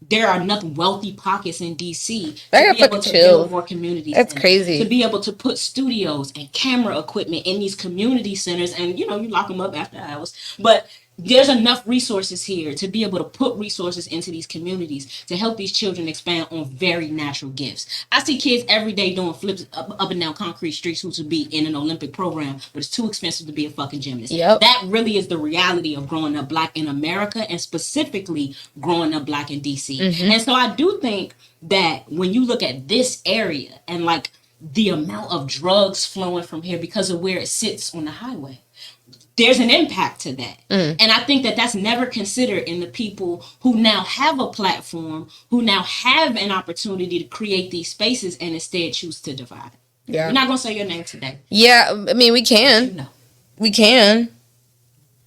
wealthy pockets in DC to be able to build more community centers. That's crazy. To be able to put studios and camera equipment in these community centers, and you lock them up after hours, but there's enough resources here to be able to put resources into these communities to help these children expand on very natural gifts. I see kids every day doing flips up and down concrete streets who should be in an Olympic program, but it's too expensive to be a fucking gymnast. Yep. That really is the reality of growing up Black in America, and specifically growing up Black in DC. And so I do think that when you look at this area and like the amount of drugs flowing from here because of where it sits on the highway, there's an impact to that. And I think that that's never considered in the people who now have a platform, who now have an opportunity to create these spaces and instead choose to divide. Yeah. We're not going to say your name today. Yeah, I mean, we can. You know. We can.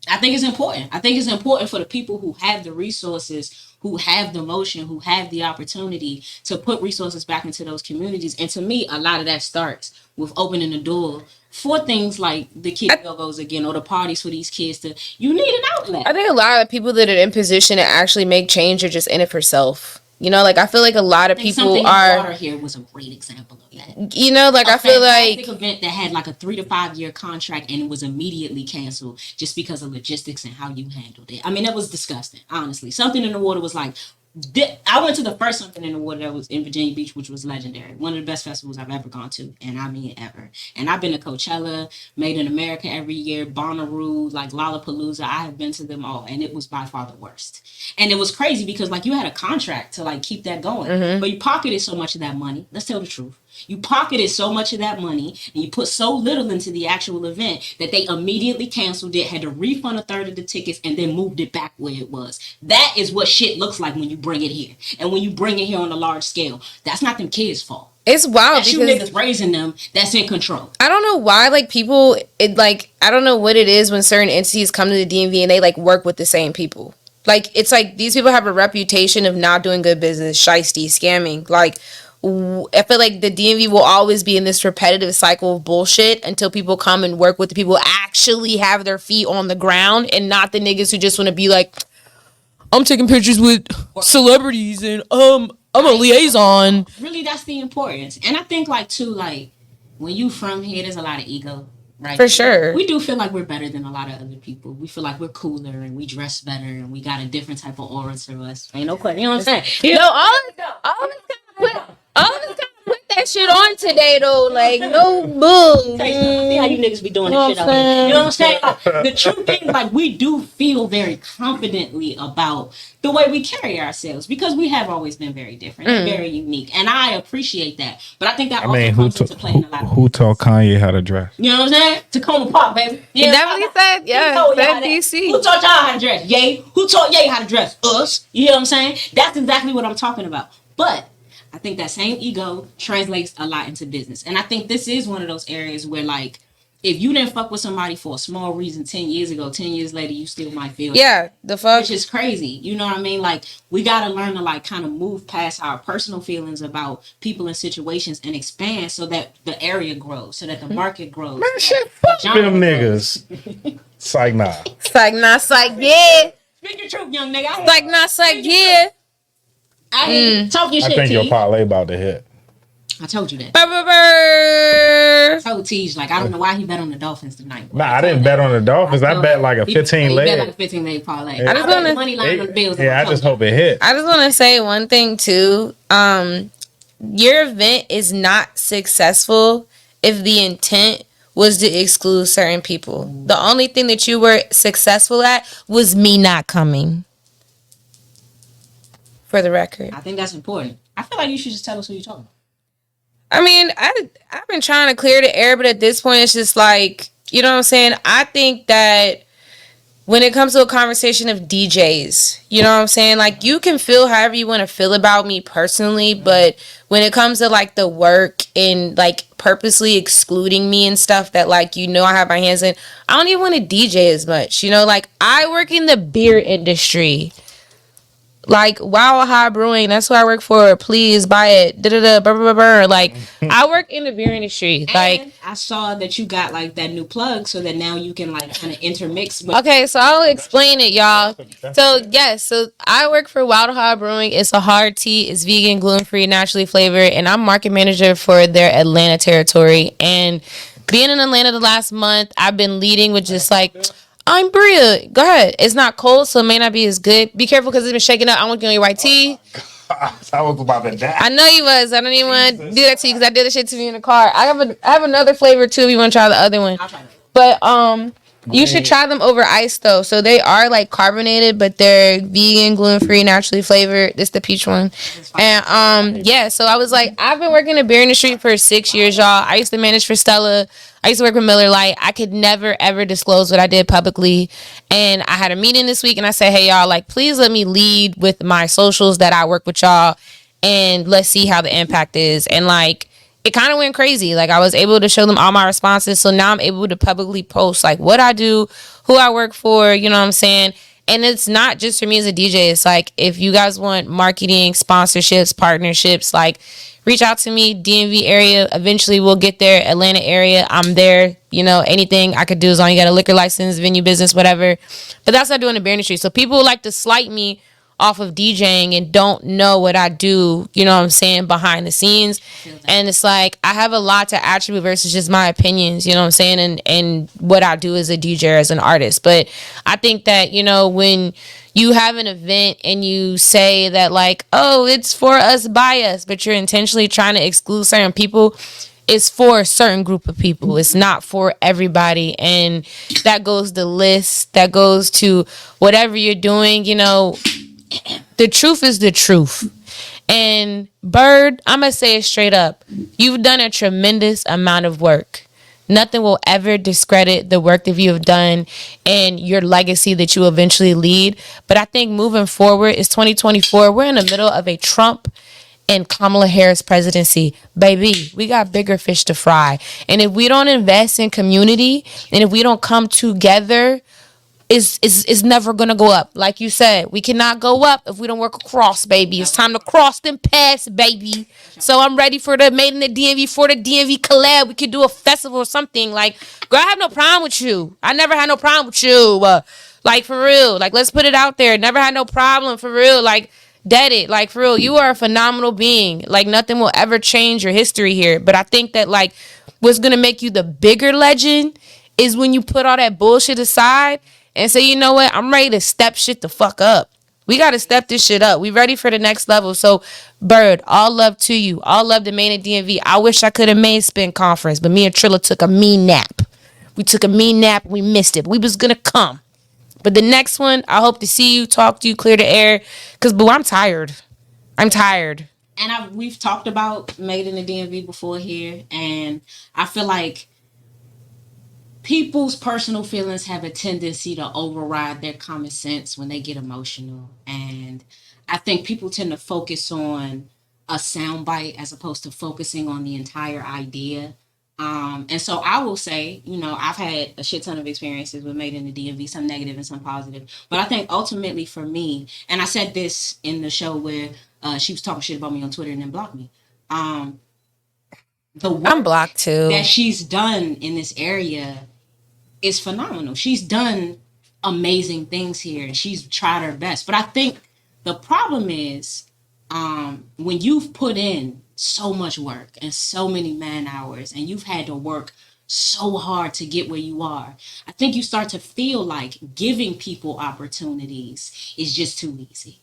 I think it's important. I think it's important for the people who have the resources, who have the motion, who have the opportunity to put resources back into those communities. And to me, a lot of that starts with opening the door for things like the Kid Go-Go's again, or the parties for these kids to, you need an outlet. I think a lot of people that are in position to actually make change are just in it for self. You know, like I feel like a lot of people are. Water here was a great example of that. You know, like I feel like event that had like a 3 to 5 year contract and it was immediately canceled just because of logistics and how you handled it. I mean, that was disgusting. Honestly, Something in the Water was like. I went to the first Something in the Water that was in Virginia Beach, which was legendary. One of the best festivals I've ever gone to, and I mean ever. And I've been to Coachella, Made in America every year, Bonnaroo, like Lollapalooza. I have been to them all, and it was by far the worst. And it was crazy because like you had a contract to like keep that going, but you pocketed so much of that money. Let's tell the truth. You pocketed so much of that money and you put so little into the actual event that they immediately canceled it, had to refund a third of the tickets, and then moved it back where it was. That is what shit looks like when you bring it here. And when you bring it here on a large scale, that's not them kids' fault. It's wild that's because you niggas raising them that's in control. I don't know why, like, people, I don't know what it is when certain entities come to the DMV and they, like, work with the same people. Like, it's like these people have a reputation of not doing good business, shiesty, scamming. Like, I feel like the DMV will always be in this repetitive cycle of bullshit until people come and work with the people who actually have their feet on the ground and not the niggas who just want to be like, I'm taking pictures with celebrities and I'm a liaison. Really, that's the importance. And I think like too, like when you from here, there's a lot of ego, right? For sure. We do feel like we're better than a lot of other people. We feel like we're cooler and we dress better and we got a different type of aura to us. Ain't no question. You know what I'm saying? No, all of us put that shit on today though. Like no bull. See how you niggas be doing this shit out here. You know what I'm saying? The truth is, like, we do feel very confidently about the way we carry ourselves because we have always been very different and very unique, and I appreciate that. But I think that also comes into play in a lot of who taught Kanye how to dress? You know what I'm saying? Tacoma Park, baby. Yeah, that's what he said. Yeah, said DC. Who taught y'all how to dress? Ye. Who taught Ye how to dress? Us. You know what I'm saying? That's exactly what I'm talking about. But I think that same ego translates a lot into business. And I think this is one of those areas where, like, if you didn't fuck with somebody for a small reason 10 years ago, 10 years later, you still might feel the fuck. Which is crazy. You know what I mean? Like, we got to learn to, like, kind of move past our personal feelings about people and situations and expand so that the area grows, so that the market grows. Man, shit, fuck them niggas. Psych nah. Psych nah, psych yeah. Speak your truth, young nigga. Psych nah, psych yeah. I ain't talking shit. I think your parlay about to hit. I told you that. I told Teej, like, I don't know why he bet on the Dolphins tonight. Nah, I didn't bet on the Dolphins. I bet like a 15 leg. He bet like a 15 leg parlay. Yeah. I just want money line on the Bills. Yeah, I just hope it hit. I just want to say one thing too. Your event is not successful if the intent was to exclude certain people. The only thing that you were successful at was me not coming. For the record, I think that's important. I feel like you should just tell us who you're talking about. I mean, I've been trying to clear the air, but at this point, it's just like, you know what I'm saying? I think that when it comes to a conversation of DJs, you know what I'm saying? Like, you can feel however you want to feel about me personally, but when it comes to, like, the work and, like, purposely excluding me and stuff that, like, you know I have my hands in, I don't even want to DJ as much. You know, like, I work in the beer industry. Like, Wow High Brewing, that's who I work for. Please buy it. Like, I work in the beer industry. Like, and I saw that you got, like, that new plug so that now you can, like, kind of intermix. Okay, so I'll explain it, y'all. So, yes, so I work for Wild High Brewing. It's a hard tea. It's vegan, gluten-free, naturally flavored. And I'm market manager for their Atlanta territory. And being in Atlanta the last month, I've been leading with just, like, I'm Bria. Go ahead. It's not cold, so it may not be as good. Be careful because it's been shaking up. I'm looking on your white tee. I was about to die. I know you was. I don't even want to do that to you because I did the shit to me in the car. I have another flavor too. If you want to try the other one, I'll try it. But you should try them over ice though. So they are like carbonated, but they're vegan, gluten free, naturally flavored. This the peach one, and yeah. So I was like, I've been working in the beer industry for 6 years, y'all. I used to manage for Stella. I used to work with Miller Lite. I could never ever disclose what I did publicly. And I had a meeting this week and I said, hey y'all, like please let me lead with my socials that I work with y'all and let's see how the impact is. And like it kind of went crazy. Like I was able to show them all my responses. So now I'm able to publicly post like what I do, who I work for, you know what I'm saying? And it's not just for me as a DJ. It's like if you guys want marketing, sponsorships, partnerships, like reach out to me, DMV area. Eventually we'll get there. Atlanta area, I'm there. You know, anything I could do as long as you got a liquor license, venue business, whatever. But that's what I do in the beer industry. So people like to slight me off of DJing and don't know what I do, you know what I'm saying, behind the scenes. And it's like I have a lot to attribute versus just my opinions, you know what I'm saying, and what I do as a DJ, as an artist. But I think that, you know, when you have an event and you say that like, oh, it's for us by us, but you're intentionally trying to exclude certain people, it's for a certain group of people. It's not for everybody. And that goes to lists, that goes to whatever you're doing, you know. The truth is the truth. And Bird, I'm going to say it straight up. You've done a tremendous amount of work. Nothing will ever discredit the work that you have done and your legacy that you eventually lead. But I think moving forward, it's 2024. We're in the middle of a Trump and Kamala Harris presidency. Baby, we got bigger fish to fry. And if we don't invest in community and if we don't come together, is never gonna go up. Like you said, we cannot go up if we don't work across, baby. It's time to cross them paths, baby. So I'm ready for the Made in the DMV, for the DMV collab. We could do a festival or something. Like, girl, I have no problem with you. I never had no problem with you. Like, for real. Like, let's put it out there. Never had no problem, for real. Like, dead it. Like, for real, you are a phenomenal being. Like, nothing will ever change your history here. But I think that, like, what's gonna make you the bigger legend is when you put all that bullshit aside and say, you know what, I'm ready to step shit the fuck up. We got to step this shit up. We ready for the next level. So, Bird, all love to you. All love to Maine and DMV. I wish I could have made Spin Conference, but me and Trilla took a mean nap. We took a mean nap. We missed it. We was going to come. But the next one, I hope to see you, talk to you, clear the air. Because, boo, I'm tired. I'm tired. And we've talked about Made in the DMV before here. And I feel like people's personal feelings have a tendency to override their common sense when they get emotional. And I think people tend to focus on a soundbite as opposed to focusing on the entire idea. And so I will say, you know, I've had a shit ton of experiences with Made in the DMV, some negative and some positive. But I think ultimately for me, and I said this in the show where she was talking shit about me on Twitter and then blocked me. The work I'm blocked too that she's done in this area is phenomenal. She's done amazing things here and she's tried her best. But I think the problem is when you've put in so much work and so many man hours and you've had to work so hard to get where you are, I think you start to feel like giving people opportunities is just too easy.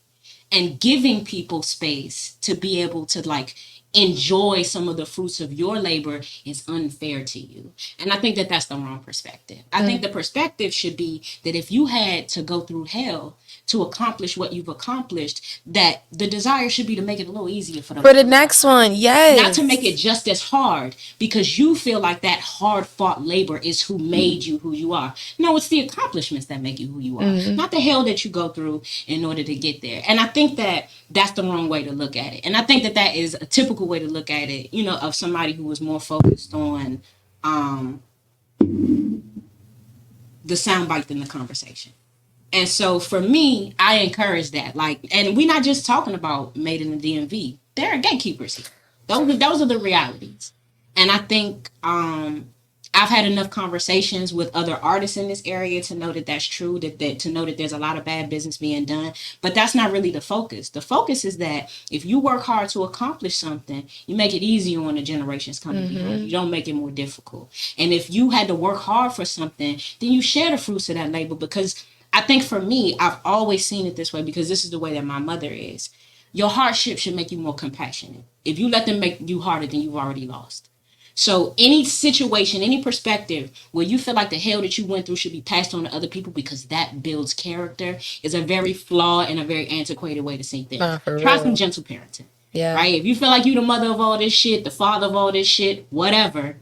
And giving people space to be able to like enjoy some of the fruits of your labor is unfair to you. And I think that that's the wrong perspective. I think the perspective should be that if you had to go through hell to accomplish what you've accomplished, that the desire should be to make it a little easier for them. For the next one, yes. Not to make it just as hard because you feel like that hard fought labor is who made you who you are. No, it's the accomplishments that make you who you are. Not the hell that you go through in order to get there. And I think that that's the wrong way to look at it. And I think that that is a typical way to look at it, you know, of somebody who was more focused on the soundbite than the conversation. And so for me, I encourage that. Like, and we're not just talking about Made in the DMV. There are gatekeepers here. Those are the realities. And I think I I've had enough conversations with other artists in this area to know that that's true, that to know that there's a lot of bad business being done. But that's not really the focus. The focus is that if you work hard to accomplish something, you make it easier on the generations coming behind. You don't make it more difficult. And if you had to work hard for something, then you share the fruits of that labor. Because I think for me, I've always seen it this way, because this is the way that my mother is. Your hardship should make you more compassionate. If you let them make you harder, then you've already lost. So any situation, any perspective where you feel like the hell that you went through should be passed on to other people because that builds character is a very flawed and a very antiquated way to see things. Try some gentle parenting. Yeah. Right? If you feel like you the mother of all this shit, the father of all this shit, whatever,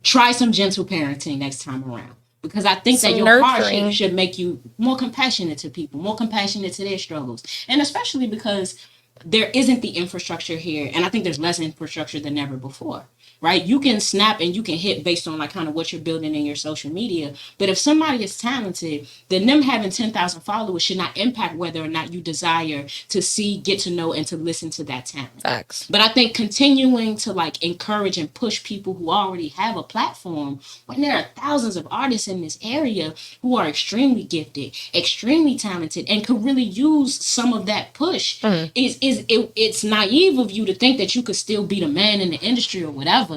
try some gentle parenting next time around. Because I think that your hardship should make you more compassionate to people, more compassionate to their struggles. And especially because there isn't the infrastructure here. And I think there's less infrastructure than ever before. Right? You can snap and you can hit based on like kind of what you're building in your social media. But if somebody is talented, then them having 10,000 followers should not impact whether or not you desire to see, get to know, and to listen to that talent. Facts. But I think continuing to like encourage and push people who already have a platform when there are thousands of artists in this area who are extremely gifted, extremely talented, and could really use some of that push. It's naive of you to think that you could still be the man in the industry or whatever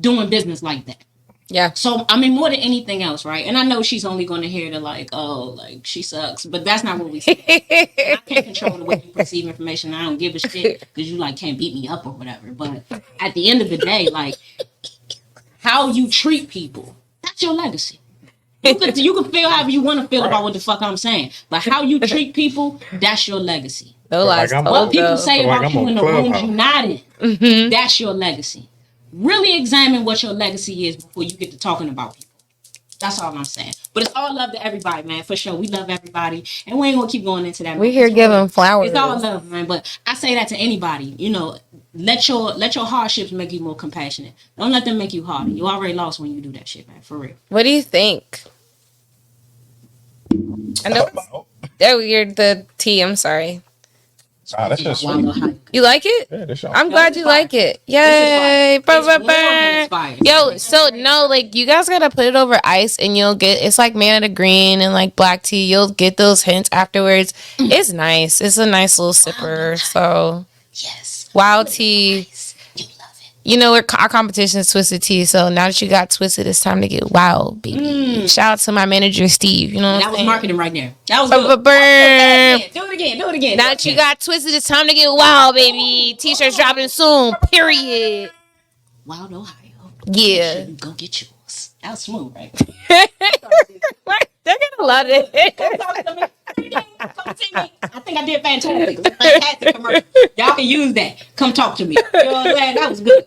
doing business like that. Yeah. So, I mean, more than anything else, right? And I know she's only going to hear the like, oh, like, she sucks. But that's not what we say. I can't control the way you perceive information. I don't give a shit because you, like, can't beat me up or whatever. But at the end of the day, like, how you treat people, that's your legacy. You can feel however you want to feel about what the fuck I'm saying. But how you treat people, that's your legacy. What people say about you in the rooms you're not in, that's your legacy. Really examine what your legacy is before you get to talking about people. That's all I'm saying. But it's all love to everybody, man. For sure. We love everybody. And we ain't going to keep going into that. We here giving flowers. It's all love, man. But I say that to anybody. You know, let your hardships make you more compassionate. Don't let them make you harder. You already lost when you do that shit, man. For real. What do you think? I know. Oh, you're the T. I'm sorry. That's just sweet. You like it? Yeah, I'm glad you like it. Yay! Yo, so no, like you guys gotta put it over ice, and you'll get. It's like Manna the Green and like black tea. You'll get those hints afterwards. It's nice. It's a nice little sipper. So yes, wild tea. You know, our competition is Twisted Tea, so now that you got Twisted, it's time to get wild, baby. Shout out to my manager, Steve. You know what I'm saying? That was marketing right there. That was good. Do it again. Now that you got Twisted, it's time to get wild, baby. T-shirts dropping soon, period. Wild, Ohio. Yeah. Go get yours. That was smooth, right? They're gonna love it. Come talk to me. Come see me. I think I did fantastic. It was a fantastic commercial. Y'all can use that. Come talk to me. You know what I'm saying? That was good.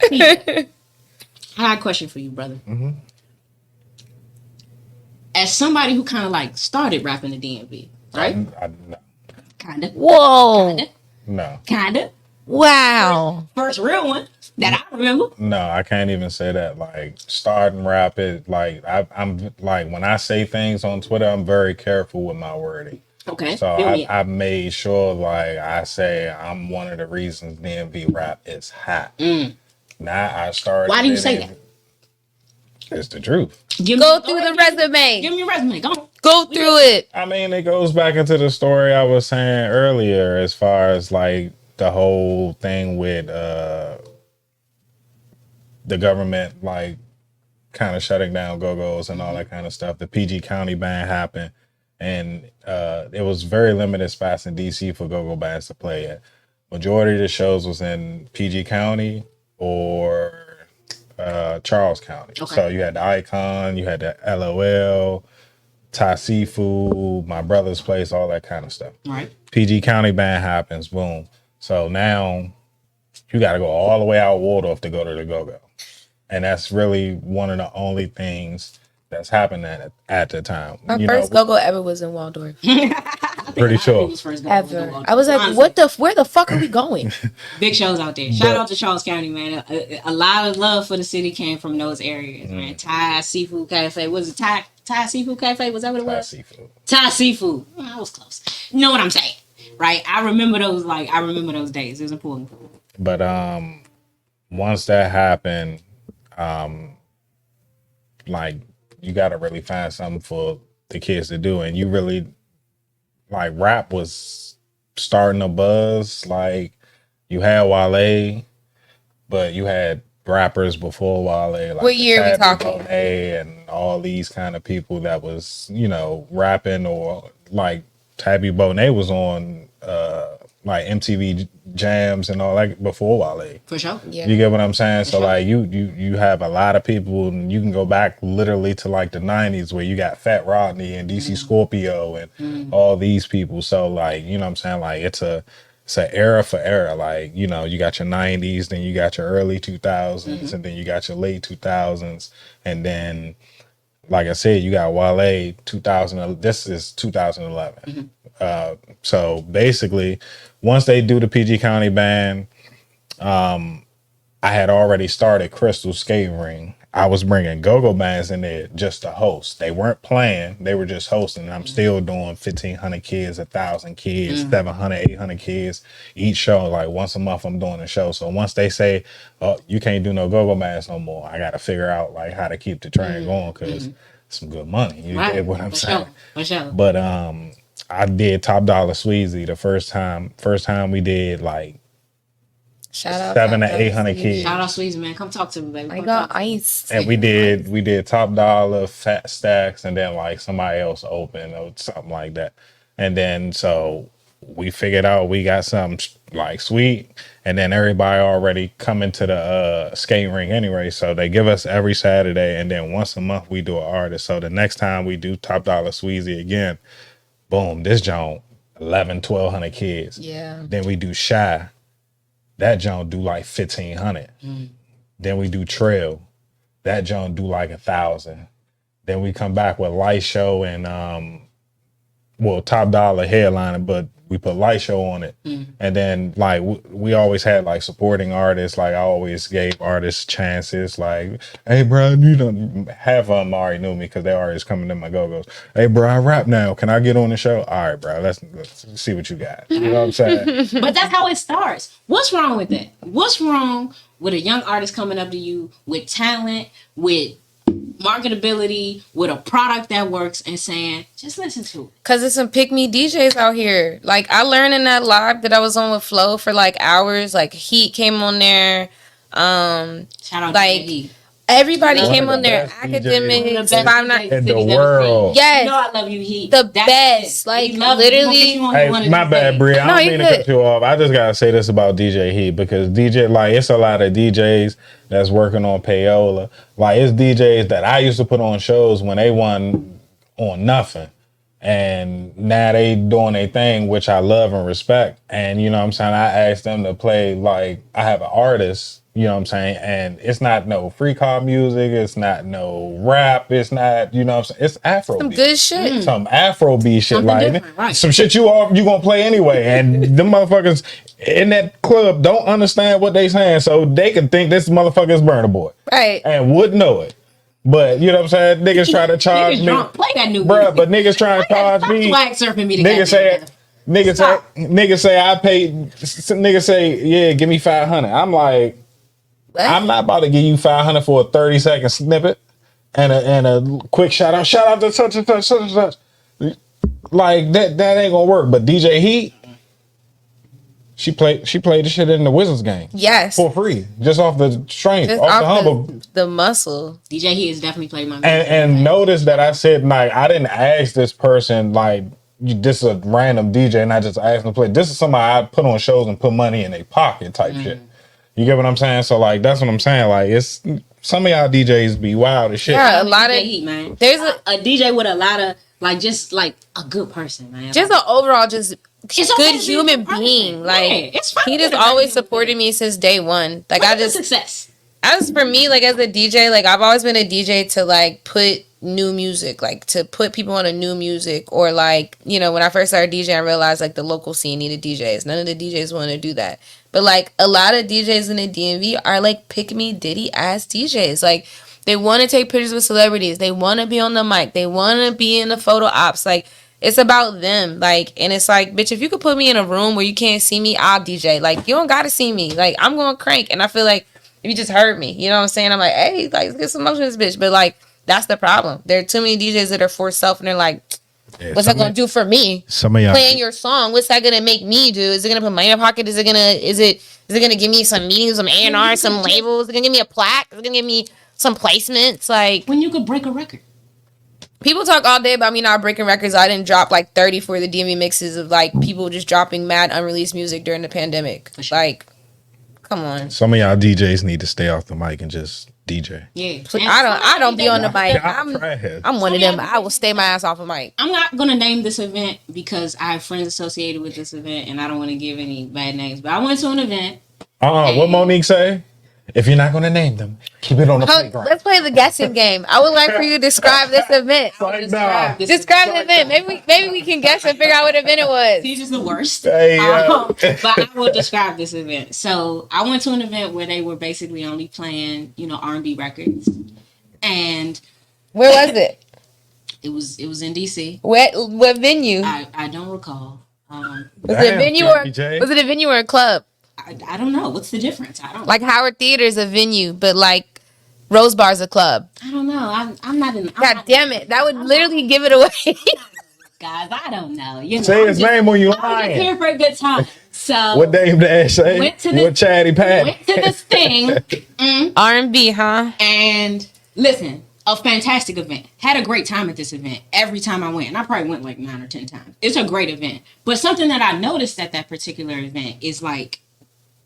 I got a question for you, brother. As somebody who kind of like started rapping the DMV, right? No. Kinda. Whoa. Kinda. No. Kinda. Wow. First real one that I remember. No, I can't even say that. Like starting rap it. Like I'm like when I say things on Twitter, I'm very careful with my wording. Okay. So I made sure, like I say, I'm one of the reasons DMV rap is hot. Now I started. Why do you say that? It's the truth. Go through the resume. Give me your resume. Go through it. I mean, it goes back into the story I was saying earlier, as far as like the whole thing with the government, like kind of shutting down go-go's and all that kind of stuff. The PG County ban happened. And it was very limited spots in DC for go-go bands to play at. Majority of the shows was in PG County or Charles County. Okay. So you had the Icon, you had the LOL, Thai Seafood, My Brother's Place, all that kind of stuff. All right. PG County ban happens, boom. So now you got to go all the way out Waldorf to go to the go-go. And that's really one of the only things that's happened at the time. My first go-go ever was in Waldorf. Pretty sure. Ever. I was like, where the fuck are we going? Big shows out there. Shout out to Charles County, man. A lot of love for the city came from those areas, man. Thai Seafood Cafe. Was it Thai Seafood Cafe? Was that what it was? Thai Seafood. Thai Seafood. I was close. You know what I'm saying? Right? I remember those days. It was important. But once that happened, like you got to really find something for the kids to do, and you really like rap was starting a buzz. Like you had Wale, but you had rappers before Wale, like what year we talking? Monet and all these kind of people that was, you know, rapping, or like Tabby Bonet was on like MTV Jams and all that before Wale. For sure. Yeah. You get what I'm saying? So like you have a lot of people, and you can go back literally to like the 90s where you got Fat Rodney and DC Scorpio and all these people. So like, you know what I'm saying? Like it's an era for era. Like, you know, you got your 90s, then you got your early 2000s, and then you got your late 2000s, and then like I said, you got Wale 2000. This is 2011. So basically, once they do the PG County ban, I had already started Crystal Skating Ring. I was bringing go-go bands in there just to host. They weren't playing; they were just hosting. I'm still doing 1,500 kids, 1,000 kids, 700, 800 kids each show. Like once a month, I'm doing a show. So once they say, "Oh, you can't do no go-go bands no more," I got to figure out like how to keep the train going, because some good money. You get what I'm saying? For sure. But I did Top Dollar Sweezy the first time. First time we did like Shout out 700 to 800 kids. Shout out Sweezy, man. Come talk to me, baby. I got ice. And we did Top Dollar, Fat Stacks, and then like somebody else opened or something like that. And then so we figured out we got something like sweet, and then everybody already coming to the skating rink anyway. So they give us every Saturday, and then once a month we do an artist. So the next time we do Top Dollar Sweezy again, boom, this joint 1,100 kids. Yeah. Then we do Shy. That joint do like 1,500. Then we do Trail. That joint do like 1,000. Then we come back with Light Show and Top Dollar headliner, but we put Light Show on it. And then like we always had like supporting artists. Like I always gave artists chances. Like, hey bro, you don't half of them already knew me because they always coming to my go-go's. Hey bro, I rap now. Can I get on the show? All right, bro. Let's see what you got. You know what I'm saying? But that's how it starts. What's wrong with that? What's wrong with a young artist coming up to you with talent, with marketability, with a product that works, and saying, just listen to it? Cause there's some pick me DJs out here. Like I learned in that live that I was on with Flo for like hours. Like Heat came on there. Shout out like to Heat. Everybody One came of the on there. best Academics, DJs 5'9" in the world. Yes. You know I love you, Heat. The That's best. it. Like We love literally. you. Hey, my bad, Bri. I No, don't you mean to good. cut you off. I just gotta say this about DJ Heat, because DJ, like, it's a lot of DJs that's working on payola. Like, it's DJs that I used to put on shows when they won on nothing, and now they doing a thing, which I love and respect. And you know what I'm saying, I asked them to play, like, I have an artist, you know what I'm saying, and it's not no free call music, it's not no rap, it's not, you know what I'm saying, it's Afro Some beat. good shit. Some Afrobeat shit, Something like different, right. some shit you gonna play anyway, and them motherfuckers in that club don't understand what they saying, so they can think this motherfucker is Burna Boy, Right. and wouldn't know it. But you know what I'm saying? Niggas try to charge Niggas me, drunk. Play that new bruh. music. But niggas trying to charge me. Swag surfing me to Niggas say, goddamn Stop. niggas say I paid. Niggas say, yeah, give me 500. I'm like, What? I'm not about to give you 500 for a 30-second snippet and a quick shout out. Shout out to such and such, such and such. Like that ain't gonna work. But DJ Heat, she played the shit in the Wizards game Yes. for free, just off the strength, Just off the off humble. the muscle. DJ Heat has definitely played my music. And notice that I said, like, I didn't ask this person, like, this is a random DJ, and I just asked them to play. This is somebody I put on shows and put money in their pocket type shit. You get what I'm saying? So, like, that's what I'm saying. Like, it's some of y'all DJs be wild as shit. Yeah, a lot DJ of Heat, man. there's A DJ with a lot of, like, just like a good person, man. just an overall just It's okay good to be a human good person. being. Like Yeah, it's fine he to just be a good always human supported me since day one. Like I just success. as for me, like as a DJ, like I've always been a DJ to like put new music, like to put people on a new music, or like, you know, when I first started DJing, I realized like the local scene needed DJs. None of the DJs wanted to do that. But like a lot of DJs in the DMV are like pick me Diddy ass DJs. Like they want to take pictures with celebrities. They want to be on the mic. They want to be in the photo ops. Like it's about them. Like, and it's like, bitch, if you could put me in a room where you can't see me, I'll DJ. Like you don't got to see me. Like I'm going to crank. And I feel like If you just heard me, you know what I'm saying? I'm like, hey, like, let's get some motion in this bitch. But like, that's the problem. There are too many DJs that are for self, and they're like, what's that gonna do for me? Some of y'all playing your song. What's that gonna make me do? Is it gonna put money in my pocket? Is it gonna give me some meetings, some A&R, some labels? Is it gonna give me a plaque? Is it gonna give me some placements? Like, when you could break a record. People talk all day about me not breaking records. I didn't drop like 30 for the DMV mixes of like people just dropping mad unreleased music during the pandemic. Sure. Like, come on. Some of y'all DJs need to stay off the mic and just DJ. Yeah. I don't be on the mic. I'm one of them. I will stay my ass off the mic. I'm not gonna name this event because I have friends associated with this event and I don't want to give any bad names. But I went to an event. What Monique say? If you're not gonna name them, keep it on the playground. Let's play the guessing game. I would like for you to describe this event. Describe the event. Maybe we can guess and figure out what event it was. He's just the worst. Hey, but I will describe this event. So I went to an event where they were basically only playing, R&B records. And where was it? It was in DC. What venue? I don't recall. Was it a venue or a club? I don't know. What's the difference? I don't. Like Howard Theater is a venue, but like Rose Bar's a club. I don't know. I'm not in. God damn it! That would literally give it away. Guys, I don't know. Say his name when you lying. I'm just here for a good time. So what Dave Dash say? What Chatty Pat? Went to this thing. R&B, huh? And listen, a fantastic event. Had a great time at this event. Every time I went, and I probably went like 9 or 10 times. It's a great event. But something that I noticed at that particular event is like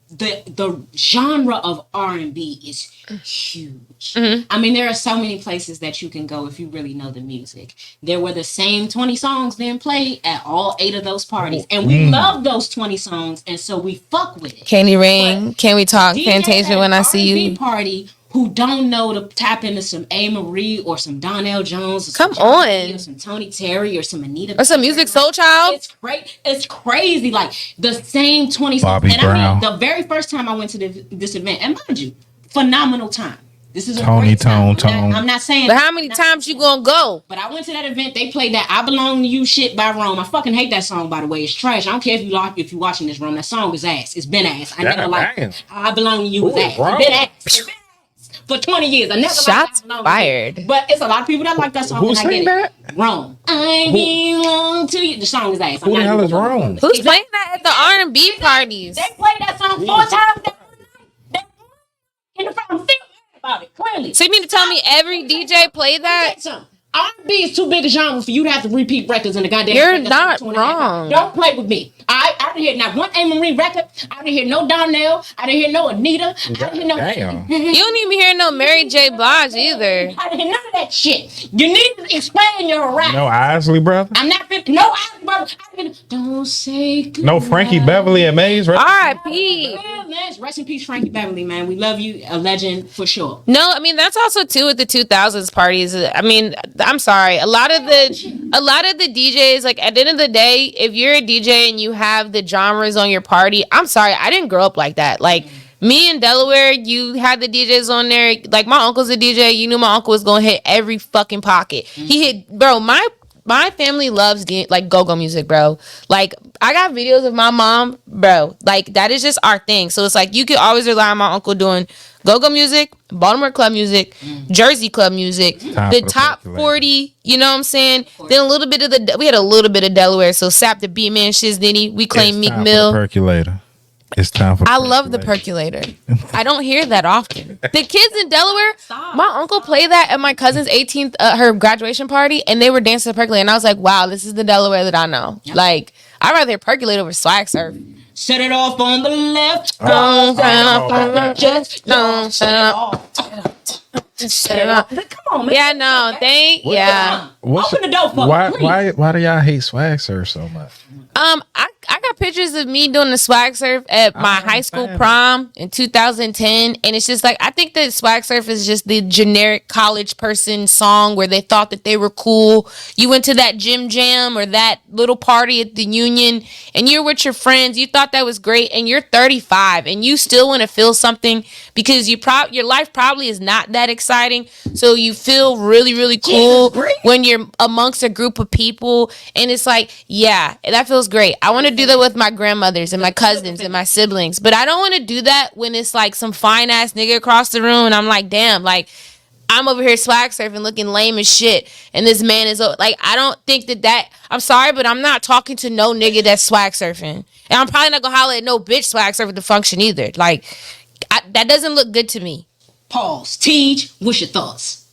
the genre of R&B is huge. Mm-hmm. I mean, there are so many places that you can go if you really know the music. There were the same 20 songs being played at all 8 of those parties. And we love those 20 songs, and so we fuck with it. Candy Ring, Can We Talk, DJ Fantasia, When I See You. R&B party who don't know to tap into some A. Marie or some Donnell Jones or some or some Tony Terry or some Anita or some Music Soul Child. It's great. It's crazy. Like the same 20 Bobby songs. Brown. I mean, the very first time I went to this event, and mind you, phenomenal time. This is a Tony great time. Tone. I'm not saying. But how many times you gonna go? But I went to that event. They played that "I Belong to You" shit by Rome. I fucking hate that song. By the way, it's trash. I don't care if you watching this, Rome. That song is ass. It's been ass. I never liked it. "I Belong to You" is ass. It's been ass. For 20 years. I never Shots fired. But it's a lot of people that like that song. Who sang that? Rome. I belong to you. The song is ass. Who the hell is Rome? Who's playing that at the R&B parties? They played that song 4 times that night. In the front. I'm thinking about it clearly. So you mean to tell me every DJ played that? R&B is too big a genre for you to have to repeat records in the goddamn. You're not wrong. Don't play with me. I didn't hear not one A. Marie record. I didn't hear no Donnell. I didn't hear no Anita. I didn't hear no. Damn. You don't even hear no Mary J. Blige either. I didn't hear none of that shit. You need to explain your rap. No Isley brother. I'm not fit. No Isley brother. Don't say goodbye. No Frankie Beverly and Maze. R.I.P. Rest in peace, Frankie Beverly, man. We love you. A legend for sure. No, I mean that's also too with the 2000s parties. I mean, I'm sorry. A lot of the DJs, like at the end of the day, if you're a DJ and you have the genres on your party, I'm sorry, I didn't grow up like that. Like me in Delaware, you had the DJs on there. Like my uncle's a DJ. You knew my uncle was gonna hit every fucking pocket. He hit, bro. My family loves like go-go music, bro. Like I got videos of my mom, bro. Like that is just our thing. So it's like you could always rely on my uncle doing go-go music, Baltimore club music, Jersey club music, the top 40. You know what I'm saying? Then a little bit of we had a little bit of Delaware. So Sap the Beat Man, Shiz Diddy. We claim Meek Mill. Percolator. It's time for. I love the percolator. I don't hear that often. The kids in Delaware, my uncle played that at my cousin's 18th, her graduation party, and they were dancing to percolator. And I was like, wow, this is the Delaware that I know. Yep. Like, I'd rather percolate over swag surf. Set it off on the left. Don't set it off. Set it off. Come on, man. Yeah, no, Open the door for me. Why do y'all hate swag surf so much? I got pictures of me doing the swag surf at my high school prom in 2010, and it's just like I think that swag surf is just the generic college person song where they thought that they were cool. You went to that gym jam or that little party at the Union, and you're with your friends. You thought that was great, and you're 35, and you still want to feel something because your life probably is not that exciting. So you feel really, really cool when you're amongst a group of people, and it's like, yeah, that feels great. I want to do that with my grandmothers and my cousins and my siblings. But I don't want to do that when it's like some fine ass nigga across the room and I'm like, damn, like I'm over here swag surfing looking lame as shit. And this man is like, I don't think that I'm sorry, but I'm not talking to no nigga that's swag surfing. And I'm probably not gonna holler at no bitch swag surfing the function either. Like, that doesn't look good to me. Pause. Teej, what's your thoughts?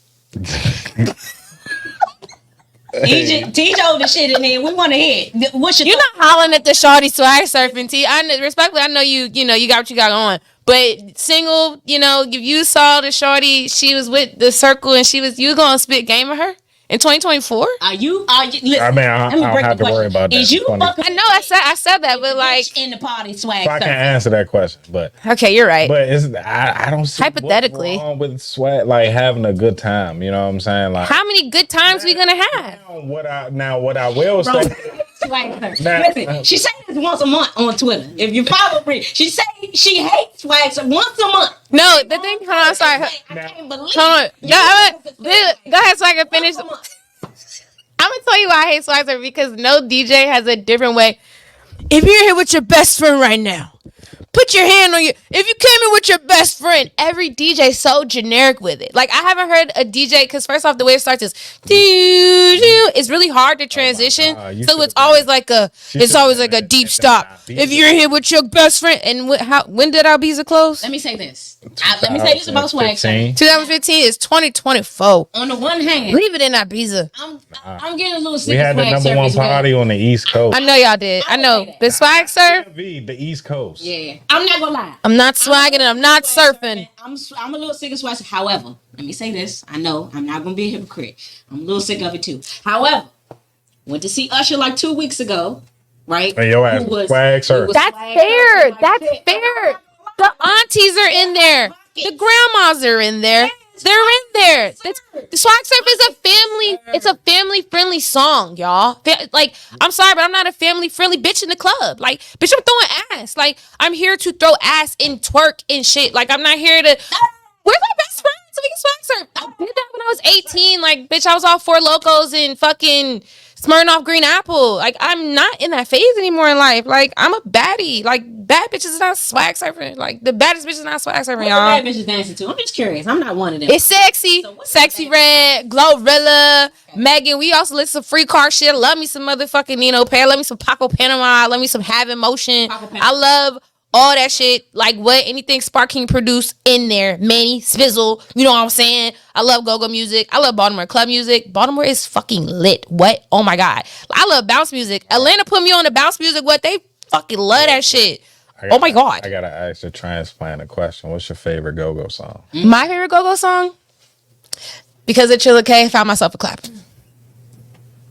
Teej hold the shit in there. We want to hear it. What's your You're not hollering at the shorty swag surfing, T. Respectfully, I know you got what you got on. But single, if you saw the shorty, she was with the circle and you gonna spit game of her in 2024? Are you I listen, mean, I don't have to worry about that. Is you fucking, I know I said that, but like in the party swag? So I can't answer that question, but okay, you're right. But I don't see hypothetically what's wrong with swag, like having a good time. You know what I'm saying? Like, how many good times we gonna have? What I will say. Listen, she say this once a month on Twitter. If you follow me, she say she hates swag once a month. No, the thing. Hold on, sorry. I can't believe. Hold on. Go ahead, so I can finish. I'm gonna tell you why I hate swag surfing, because no DJ has a different way. If you're here with your best friend right now, put your hand on your. If you came in with your best friend, every DJ so generic with it. Like, I haven't heard a DJ, because first off, the way it starts is it's really hard to transition. So it's always like a deep stop. If you're here with your best friend, and when did Ibiza close? Let me say this. Let me say this about swag. 2015 is 2024. On the one hand, leave it in Ibiza. I'm getting a little sick. We had the number one party on the East Coast. I know y'all did. I know the swag surf. The East Coast. Yeah, I'm not gonna lie. I'm not swagging and I'm not surfing. I'm a little sick of swag. However, let me say this. I know I'm not gonna be a hypocrite. I'm a little sick of it too. However, went to see Usher like 2 weeks ago, right? And your ass was swag surf. That's fair. That's fair. The aunties are in there. The grandmas are in there. They're in there. The swag surf is a family. It's a family friendly song, y'all. Like, I'm sorry, but I'm not a family friendly bitch in the club. Like, bitch, I'm throwing ass. Like, I'm here to throw ass and twerk and shit. Like, I'm not here to. Where's my best friend so we can swag surf? I did that when I was 18. Like, bitch, I was all Four Locos and fucking Smirnoff Green Apple. Like, I'm not in that phase anymore in life. Like, I'm a baddie. Like, bad bitches is not swag surfing. Like, the baddest bitches is not swag surfing, y'all. Bad bitches dancing too. I'm just curious. I'm not one of them. It's sexy. So Sexy Red, Glorilla, okay. Megan. We also listen to free car shit. I love me some motherfucking Nino Pay. I love me some Paco Panama. I love me some Having Motion. I love all that shit. Like, what anything Spark King produced in there. Manny, Svizzle. You know what I'm saying? I love go-go music. I love Baltimore club music. Baltimore is fucking lit. What? Oh my God. I love bounce music. Atlanta put me on the bounce music. What? They fucking love that shit. Oh my God. I gotta ask the transplant a question. What's your favorite go-go song? My favorite go-go song? Because of Chilla K, Found Myself a Clap.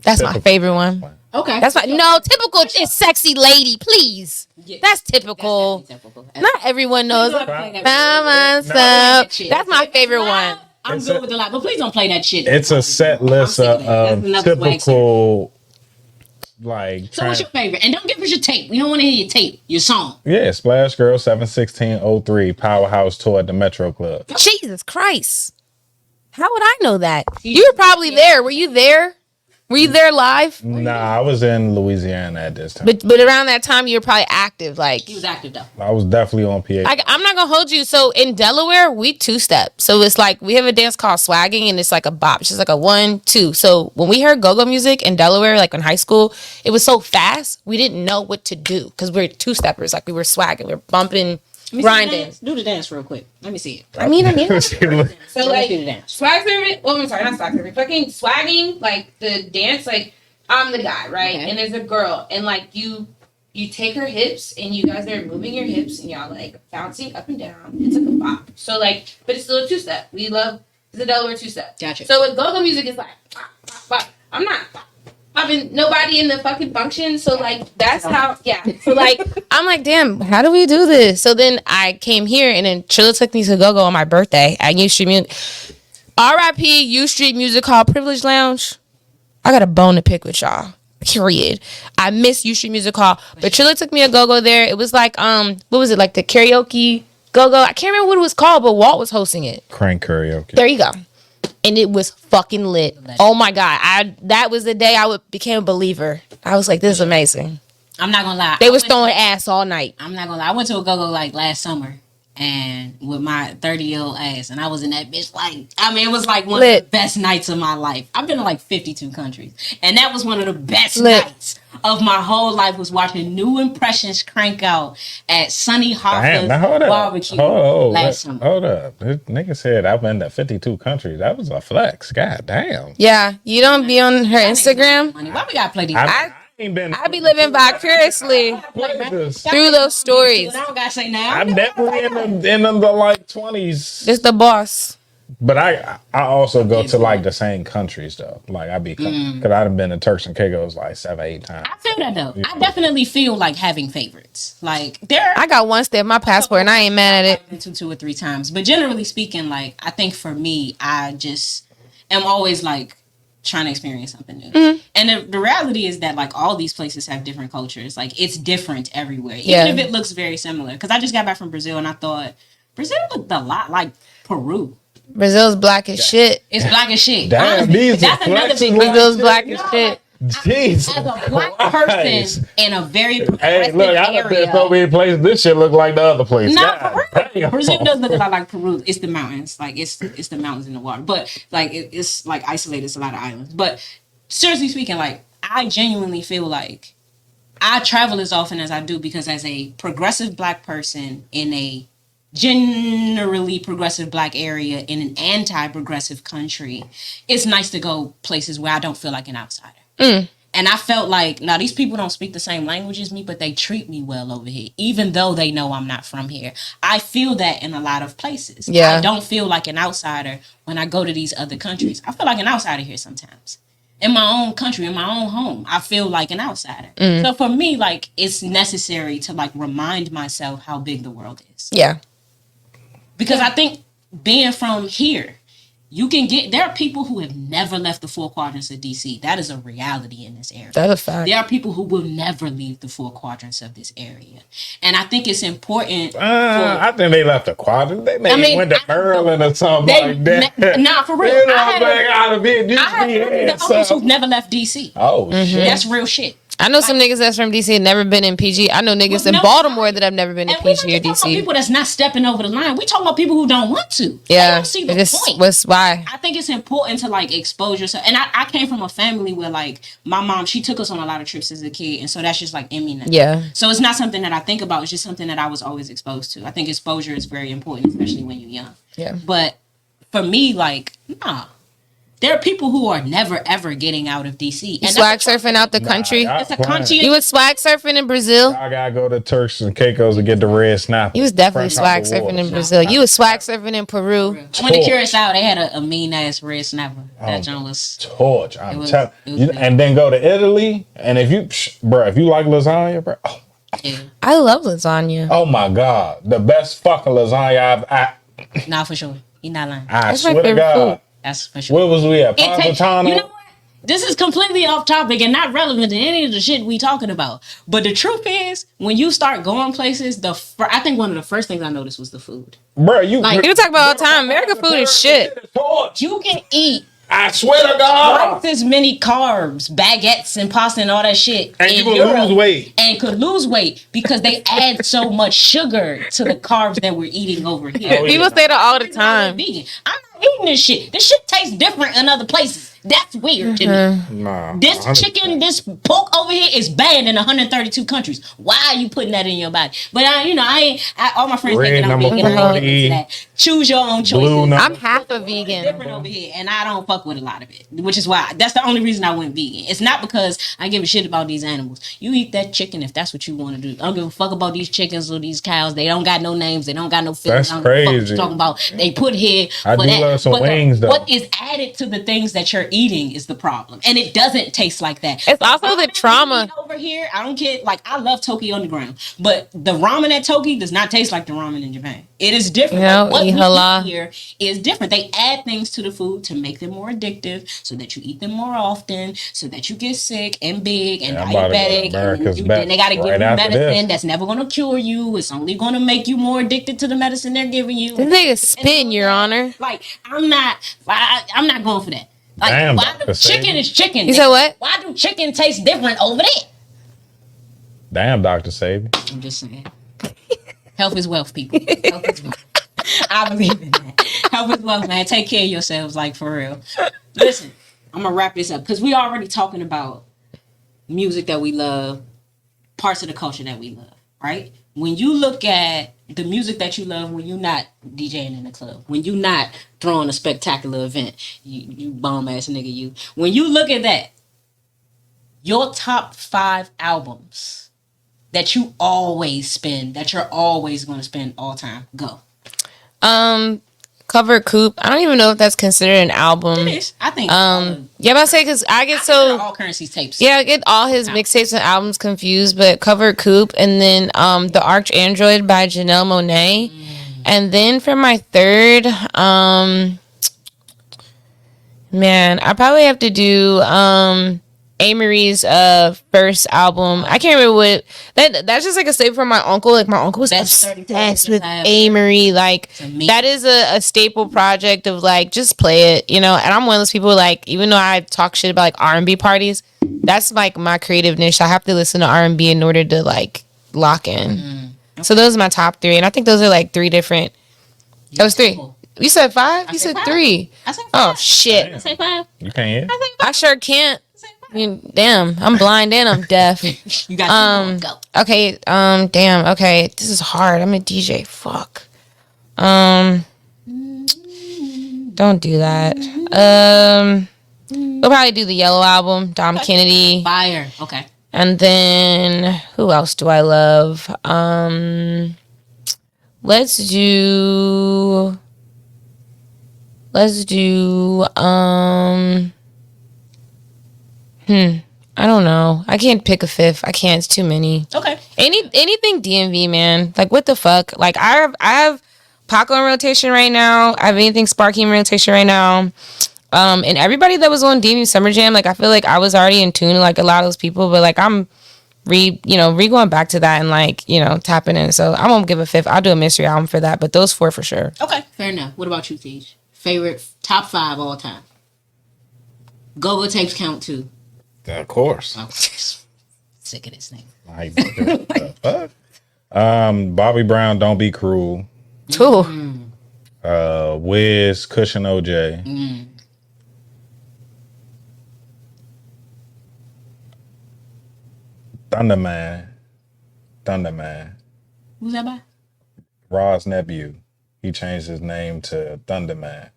That's typical. My favorite one. Okay. That's my typical is Sexy Lady, please. Yeah. That's typical. Not everyone knows. Found Myself. That's my favorite one. I'm good with the line, but please don't play that shit. It's a set list of typical. Like, so what's your favorite? And don't give us your tape. We don't want to hear your tape, your song. Yeah, Splash Girl 71603 Powerhouse Tour at the Metro Club. Jesus Christ. How would I know that? You were probably there. Were you there? Were you there live? Nah, I was in Louisiana at this time. But around that time, you were probably active. Like, he was active though. I was definitely on PA. I'm not gonna hold you. So in Delaware, we two-step. So it's like we have a dance called swagging, and it's like a bop. It's just like a 1, 2. So when we heard go-go music in Delaware, like in high school, it was so fast we didn't know what to do because we're two-steppers. Like we were swagging, we were bumping. Grinding. Do the dance real quick. Let me see it. I mean. So like do the dance. Swag serving. Well, I'm sorry, not swag serving. Fucking swagging, like the dance. Like I'm the guy, right? Okay. And there's a girl, and like you take her hips, and you guys are moving your hips, and y'all like bouncing up and down. It's like a bop. So like, but it's still a two-step. We love the Delaware two-step. Gotcha. So with go-go music, it's like bop, bop, bop. I'm not popping nobody in the fucking function. So like that's how so like I'm like, damn, how do we do this? So then I came here and then Chilla took me to go on my birthday at U Street Music. R.I.P. U Street Music Hall Privilege Lounge. I got a bone to pick with y'all. Period. I miss U Street Music Hall. But Chilla took me a go there. It was like what was it, like the karaoke go? I can't remember what it was called, but Walt was hosting it. Crank Karaoke. There you go. And it was fucking lit. Oh my God. That was the day I became a believer. I was like, this is amazing. I'm not gonna lie. They was throwing ass all night. I'm not gonna lie. I went to a go-go like last summer and with my 30-year-old ass, and I was in that bitch like, I mean, it was like one of the best nights of my life. I've been to like 52 countries, and that was one of the best nights of my whole life, was watching New Impressions crank out at Sunny Hoffa's barbecue last summer. Hold up. This nigga said I've been to 52 countries. That was a flex. God damn. Yeah, you don't be on her Instagram? Why we gotta play these? I be living vicariously through those stories. I don't gotta say now. I'm definitely in the like 20s. Just the boss. But I also go to like the same countries though. Like I be, because I've been to Turks and Caicos like 7-8 times. I feel that though. I definitely feel like having favorites. Like I got one step my passport and I ain't mad at it. Been to 2 or 3 times, but generally speaking, like I think for me, I just am always like trying to experience something new. And the reality is that like all these places have different cultures. Like it's different everywhere, even if it looks very similar. Because I just got back from Brazil and I thought Brazil looked a lot like Peru. Brazil's black as shit. It's black as shit. Damn, that's another big Brazil's black as shit. Jeez. As a black person in a very hey, look, I've been so many places. This shit look like the other place. Not Peru. Brazil does look a lot like Peru. It's the mountains, like it's the mountains in the water, but like it's like isolated. It's a lot of islands. But seriously speaking, like I genuinely feel like I travel as often as I do because as a progressive black person in a generally progressive black area in an anti-progressive country, it's nice to go places where I don't feel like an outsider. And I felt like, now these people don't speak the same language as me, but they treat me well over here, even though they know I'm not from here. I feel that in a lot of places. I don't feel like an outsider when I go to these other countries. I feel like an outsider here sometimes. In my own country, in my own home, I feel like an outsider. So for me, like, it's necessary to like remind myself how big the world is. Yeah. Because I think being from here, there are people who have never left the 4 quadrants of DC. That is a reality in this area. That's a fact. There are people who will never leave the 4 quadrants of this area. And I think it's important. I think they left the quadrant. They went to Maryland or something like that. Nah, for real. I had uncles who've never left DC. Oh, shit. That's real shit. I know some niggas that's from DC and never been in PG. I know niggas in Baltimore that have never been in PG or DC. People that's not stepping over the line. We talking about people who don't want to. Yeah, they don't see the point. What's why? I think it's important to like expose yourself. And I came from a family where like my mom, she took us on a lot of trips as a kid, and so that's just like in me now. Yeah. So it's not something that I think about. It's just something that I was always exposed to. I think exposure is very important, especially when you're young. Yeah. But for me, like, nah. There are people who are never ever getting out of DC. You swag surfing out the country. It's a country. You was swag surfing in Brazil. I gotta go to Turks and Caicos to get the red snapper. You was definitely swag surfing in Brazil. You was swag surfing in Peru. I went to Curacao. They had a mean ass red snapper. That joint was torch. I'm telling you. And then go to Italy, and if you like lasagna, bro. Oh. Yeah. I love lasagna. Oh my god, the best fucking lasagna I've. Nah, for sure. You're not lying. I swear to God. Food. That's for sure. Where was we at? Positano? You know what? This is completely off topic and not relevant to any of the shit we talking about. But the truth is, when you start going places, I think one of the first things I noticed was the food. Bro, you talk about all the time. American food is shit. You can eat. I swear to God. Twice as many carbs, baguettes, and pasta and all that shit. And you will lose weight. And could lose weight because they add so much sugar to the carbs that we're eating over here. People say that all the time. Vegan. I'm not eating this shit. This shit tastes different in other places. That's weird to me. Nah, this 100%. Chicken, this pork over here is banned in 132 countries. Why are you putting that in your body? But all my friends thinking I'm vegan. I ain't into that. Choose your own choices. I'm half a vegan. Different over here, and I don't fuck with a lot of it, which is why that's the only reason I went vegan. It's not because I give a shit about these animals. You eat that chicken if that's what you want to do. I don't give a fuck about these chickens or these cows. They don't got no names. They don't got no feelings. That's crazy. What you're talking about. They put here. I do love some wings though. What is added to the things that you're eating is the problem, and it doesn't taste like that. It's also the trauma over here. I don't get like I love Toki Underground, but the ramen at Toki does not taste like the ramen in Japan. It is different. What we eat here is different. They add things to the food to make them more addictive, so that you eat them more often, so that you get sick and big and diabetic. And then they got to give you medicine that's never going to cure you. It's only going to make you more addicted to the medicine they're giving you. This nigga spin, Your Honor. Like I'm not going for that. Like, why do chicken is chicken? You said what? Why do chicken taste different over there? Damn, Dr. Sabi. I'm just saying. Health is wealth, people. Health is wealth. I believe in that. Health is wealth, man. Take care of yourselves, like, for real. Listen, I'm going to wrap this up because we already talking about music that we love, parts of the culture that we love, right? When you look at the music that you love when you're not DJing in the club, when you're not throwing a spectacular event, you bum ass nigga, you. When you look at that, your top 5 albums that you always spend, that you're always going to spend all time, go. Covered Coupe. I don't even know if that's considered an album. It is. I think. Yeah, but I say because I get all Currency's tapes. Yeah, I get all his mixtapes and albums confused. But Covered Coupe, and then the Arch Android by Janelle Monáe, and then for my third, man, I probably have to do Amerie's first album. I can't remember what that's just like a staple from my uncle. Like my uncle was obsessed with Amerie. Like that is a staple project of like just play it, you know. And I'm one of those people like even though I talk shit about like R&B parties, that's like my creative niche. I have to listen to R&B in order to like lock in. Okay. So those are my top 3, and I think those are like 3 different. That was 3. You said 5? You said 3. I said 5. Oh shit! Damn. I say 5. You can't hear? I sure can't. I mean, damn, I'm blind and I'm deaf. You got 2 more. Go. Okay, damn, okay. This is hard. I'm a DJ. Fuck. Don't do that. We'll probably do the Yellow album, Dom Kennedy. Fire. Okay. And then who else do I love? Let's do I don't know. I can't pick a 5th. I can't. It's too many. Okay. Anything DMV, man. Like what the fuck? Like I have Paco in rotation right now. I have anything Sparky in rotation right now. And everybody that was on DMV Summer Jam, like I feel like I was already in tune to like a lot of those people, but like I'm going back to that and like, tapping in. So I won't give a 5th. I'll do a mystery album for that, but those 4 for sure. Okay, fair enough. What about you, Tej? Favorite top 5 all time? Go-Go tapes count too. Of course. Oh, sick of this name. Like, the fuck? Bobby Brown, Don't Be Cruel. Two. Wiz, Cushion OJ. Thunderman. Who's that by? Rod's nephew. He changed his name to Thunderman.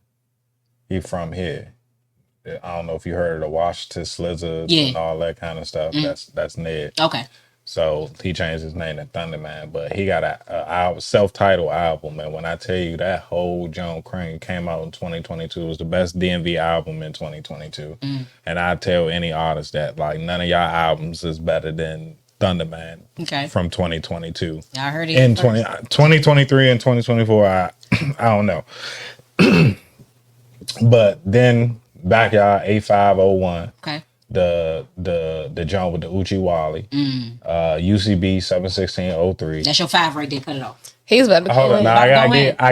He from here. I don't know if you heard of the Washington Slizzards and all that kind of stuff. That's Ned. Okay. So he changed his name to Thunderman, but he got a self-titled album. And when I tell you that whole John Crane came out in 2022, it was the best DMV album in 2022. And I tell any artist that like none of y'all albums is better than Thunderman from 2022. I heard it in 2023 and 2024. I don't know. But then Backyard 8501. Okay. The joint with the Uchi Wally. UCB 71603. That's your 5 right there. Cut it off. He's about to hold on. Now I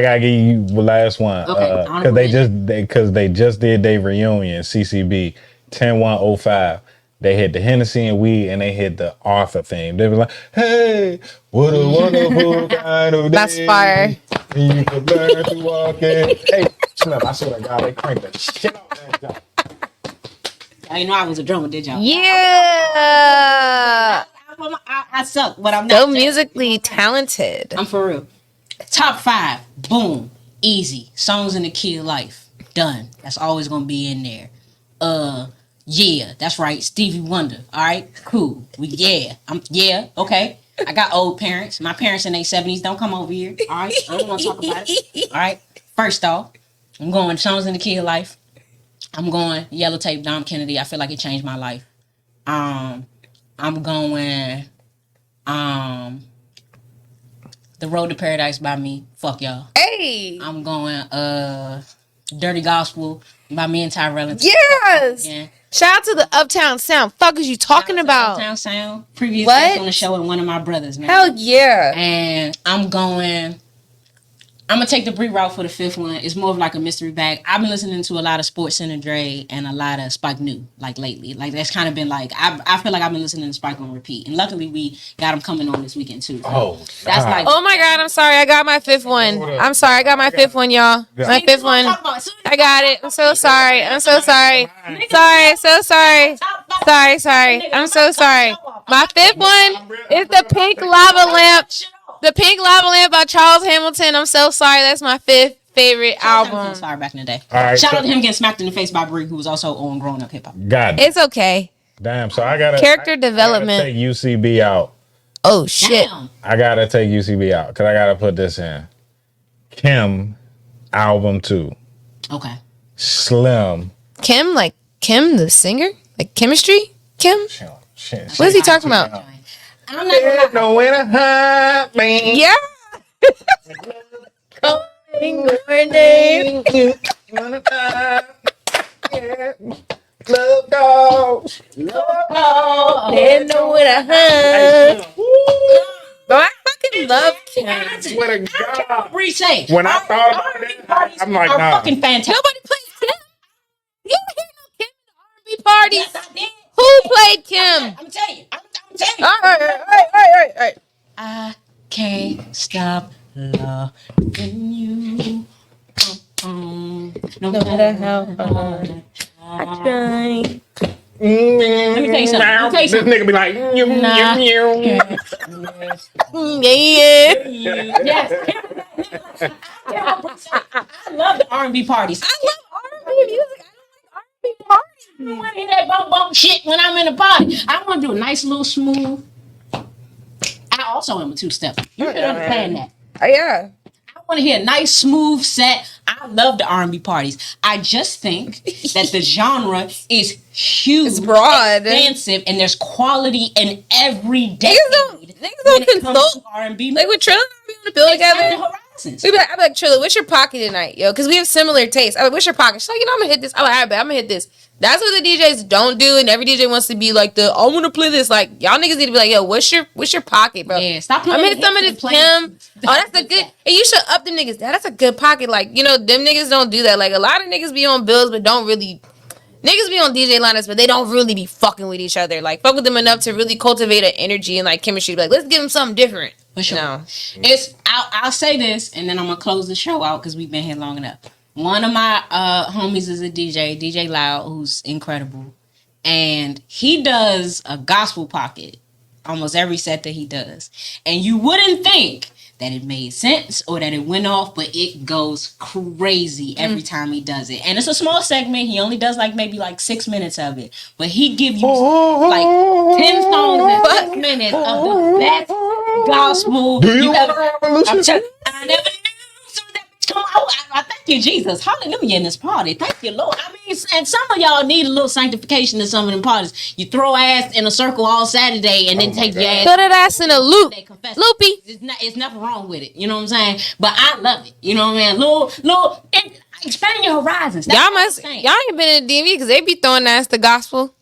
gotta give you the last one. Okay. Because they just did their reunion. CCB 10105. They hit the Hennessy and weed, and they hit the Arthur theme. They were like, "Hey, what a wonderful kind of day." That's fire. And you could learn to walk in. Hey, Slim, I swear to God, they cranked the shit out that job. I didn't know I was a drummer, did y'all? Yeah. I suck, but I'm not. So musically talented. I'm for real. Top 5. Boom. Easy. Songs in the Key of Life. Done. That's always going to be in there. Yeah, that's right. Stevie Wonder. All right, cool. Okay. I got old parents. My parents in their 70s. Don't come over here. All right, I don't want to talk about it. All right. First off, I'm going Songs in the Key of Life. I'm going Yellow Tape, Dom Kennedy. I feel like it changed my life. I'm going The Road to Paradise by me. Fuck y'all. Hey. I'm going Dirty Gospel by me and Tyrell. Yes. Yeah. Shout out to the Uptown Sound. Fuck is you talking about? Uptown Sound. Previous guest on the show with one of my brothers, man. Hell yeah. And I'm going I'm gonna take the Brie route for the fifth one. It's more of like a mystery bag. I've been listening to a lot of Sports Center Dre and a lot of Spike New like lately. Like that's kind of been like I feel like I've been listening to Spike on repeat. And luckily we got him coming on this weekend too. So that's like oh my God, I'm sorry. I got my fifth one. I'm sorry. I got my fifth one, y'all. My fifth one. I got it. I'm so sorry. I'm so sorry. Sorry. So sorry. Sorry. I'm so sorry. My fifth one is the Pink Lava Lamp. The Pink Lava Lamp by Charles Hamilton. I'm so sorry. That's my fifth favorite album. Sorry, back in the day. Right, Shout out to him getting smacked in the face by Brie, who was also on Growing Up Hip Hop. God. It's okay. Damn. So I gotta Character development. I gotta take UCB out. Oh shit. Damn. I gotta take UCB out because I gotta put this in. Kim, album 2. Okay. Slim. Kim, like Kim the singer? Like Chemistry? Kim? Shit. What is he talking about? I'm not gonna lie. No way to hide me. Yeah. Calling your name. Love dogs. They know what I heard. Bro, I fucking love Kim. Swear to God. Brie say. When I thought about it, I'm like, are nah. fucking fantastic. Nobody plays Kim. You don't hear no Kim in the R&B parties. Yes, I did. Who played Kim? I'm gonna tell you. I'm gonna tell you. All right. I can't stop loving you. No matter how hard I try. Let me tell you something. This nigga be like, Yeah. I love the R&B parties. I love R&B music. I don't like R&B parties. I don't want to hear that bump shit when I'm in a party. I want to do a nice little smooth. I also am a two-step. You can understand that. Oh, yeah. I want to hear a nice smooth set. I love the R&B parties. I just think that the genre is huge, It's broad, expansive, and there's quality in every decade. Niggas don't consult. R&B. Like with Trilla, we on the bill together. Horizons. I'd be like, Trilla, what's your pocket tonight, yo? Because we have similar tastes. I'm like, what's your pocket? She's like, I'm gonna hit this. I'm like, all right, I'm gonna hit this. That's what the DJs don't do, and every DJ wants to be like I want to play this. Like y'all niggas need to be like, yo, what's your pocket, bro? Yeah, stop playing. I'm hitting some of this Kim. Oh, that's a good. And you should up them niggas. That's a good pocket. Like them niggas don't do that. Like a lot of niggas be on bills, but don't really. Niggas be on DJ lineups, but they don't really be fucking with each other. Like fuck with them enough to really cultivate an energy and like chemistry. Like let's give them something different. For sure. No. I'll say this, and then I'm gonna close the show out because we've been here long enough. One of my homies is a DJ Loud, who's incredible. And he does a gospel pocket almost every set that he does. And you wouldn't think that it made sense or that it went off, but it goes crazy every time he does it. And it's a small segment. He only does maybe 6 minutes of it. But he gives you 10 songs in 6 minutes of the best gospel you ever. I never knew. I thank you, Jesus. Hallelujah in this party. Thank you, Lord. I mean, and some of y'all need a little sanctification in some of them parties. You throw ass in a circle all Saturday and then take your ass. Throw that ass in a loop. Loopy. It's nothing wrong with it. You know what I'm saying? But I love it. You know what I mean? Little, expand your horizons. That's y'all ain't been in the DMV because they be throwing ass the gospel.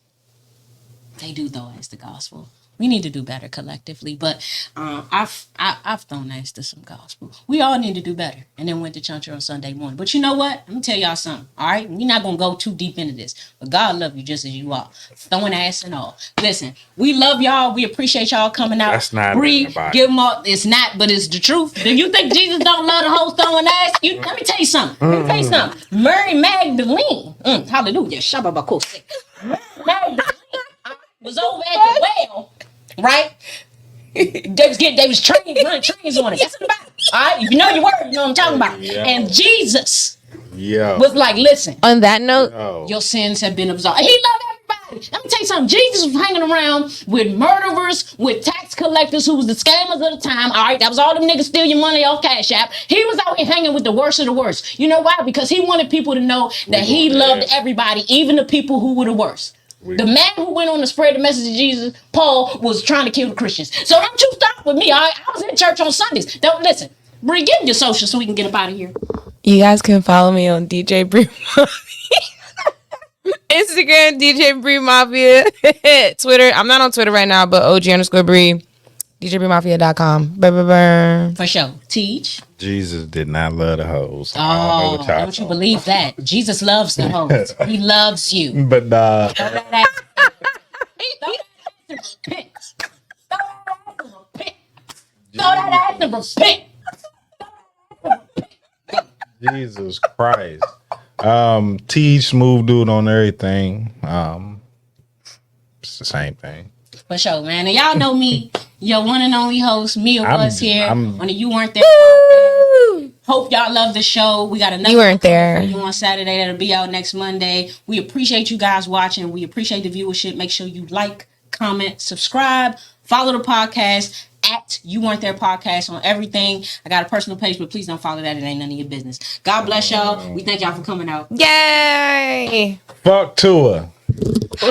They do throw ass the gospel. We need to do better collectively, but I've thrown ass to some gospel. We all need to do better, and then went to church on Sunday morning. But you know what? Let me tell y'all something. All right, we're not gonna go too deep into this, but God love you just as you are, throwing ass and all. Listen, we love y'all. We appreciate y'all coming out. That's not Bree, everybody. give them all. It's not, but it's the truth. Do you think Jesus don't love the whole throwing ass? Let me tell you something. Mary Magdalene. Hallelujah. Shabbat Mary Magdalene was over at the well. Right? They was running trains on it. That's in the Bible. All right? If you know your word, you know what I'm talking about. Yeah. And Jesus was like, listen. On that note, your sins have been absolved. He loved everybody. Let me tell you something. Jesus was hanging around with murderers, with tax collectors who was the scammers of the time. All right? That was all them niggas steal your money off Cash App. He was out here hanging with the worst of the worst. You know why? Because he wanted people to know that he loved everybody, even the people who were the worst. The man who went on to spread the message of Jesus, Paul, was trying to kill the Christians. So don't you stop with me, all right? I was in church on Sundays. Don't listen. Bree, give me your social so we can get up out of here. You guys can follow me on DJ Bri Instagram, DJ Bri Mafia. Twitter. I'm not on Twitter right now, but OG_Bri. DJBmafia.com. For sure. Teach. Jesus did not love the hoes. Oh, don't you believe that? Jesus loves the hoes. He loves you. But Throw that ass in the pit. Throw that ass in the pit. Jesus Christ. TeejSmoothDude on everything. It's the same thing. For sure, man. And y'all know me, your one and only host, Mia was here on the You Weren't There podcast. Hope y'all love the show. We got another You Weren't There for you on Saturday that'll be out next Monday. We appreciate you guys watching. We appreciate the viewership. Make sure you like, comment, subscribe, follow the podcast at You Weren't There podcast on everything. I got a personal page, but please don't follow that. It ain't none of your business. God bless y'all. We thank y'all for coming out. Yay! Fuck Tua.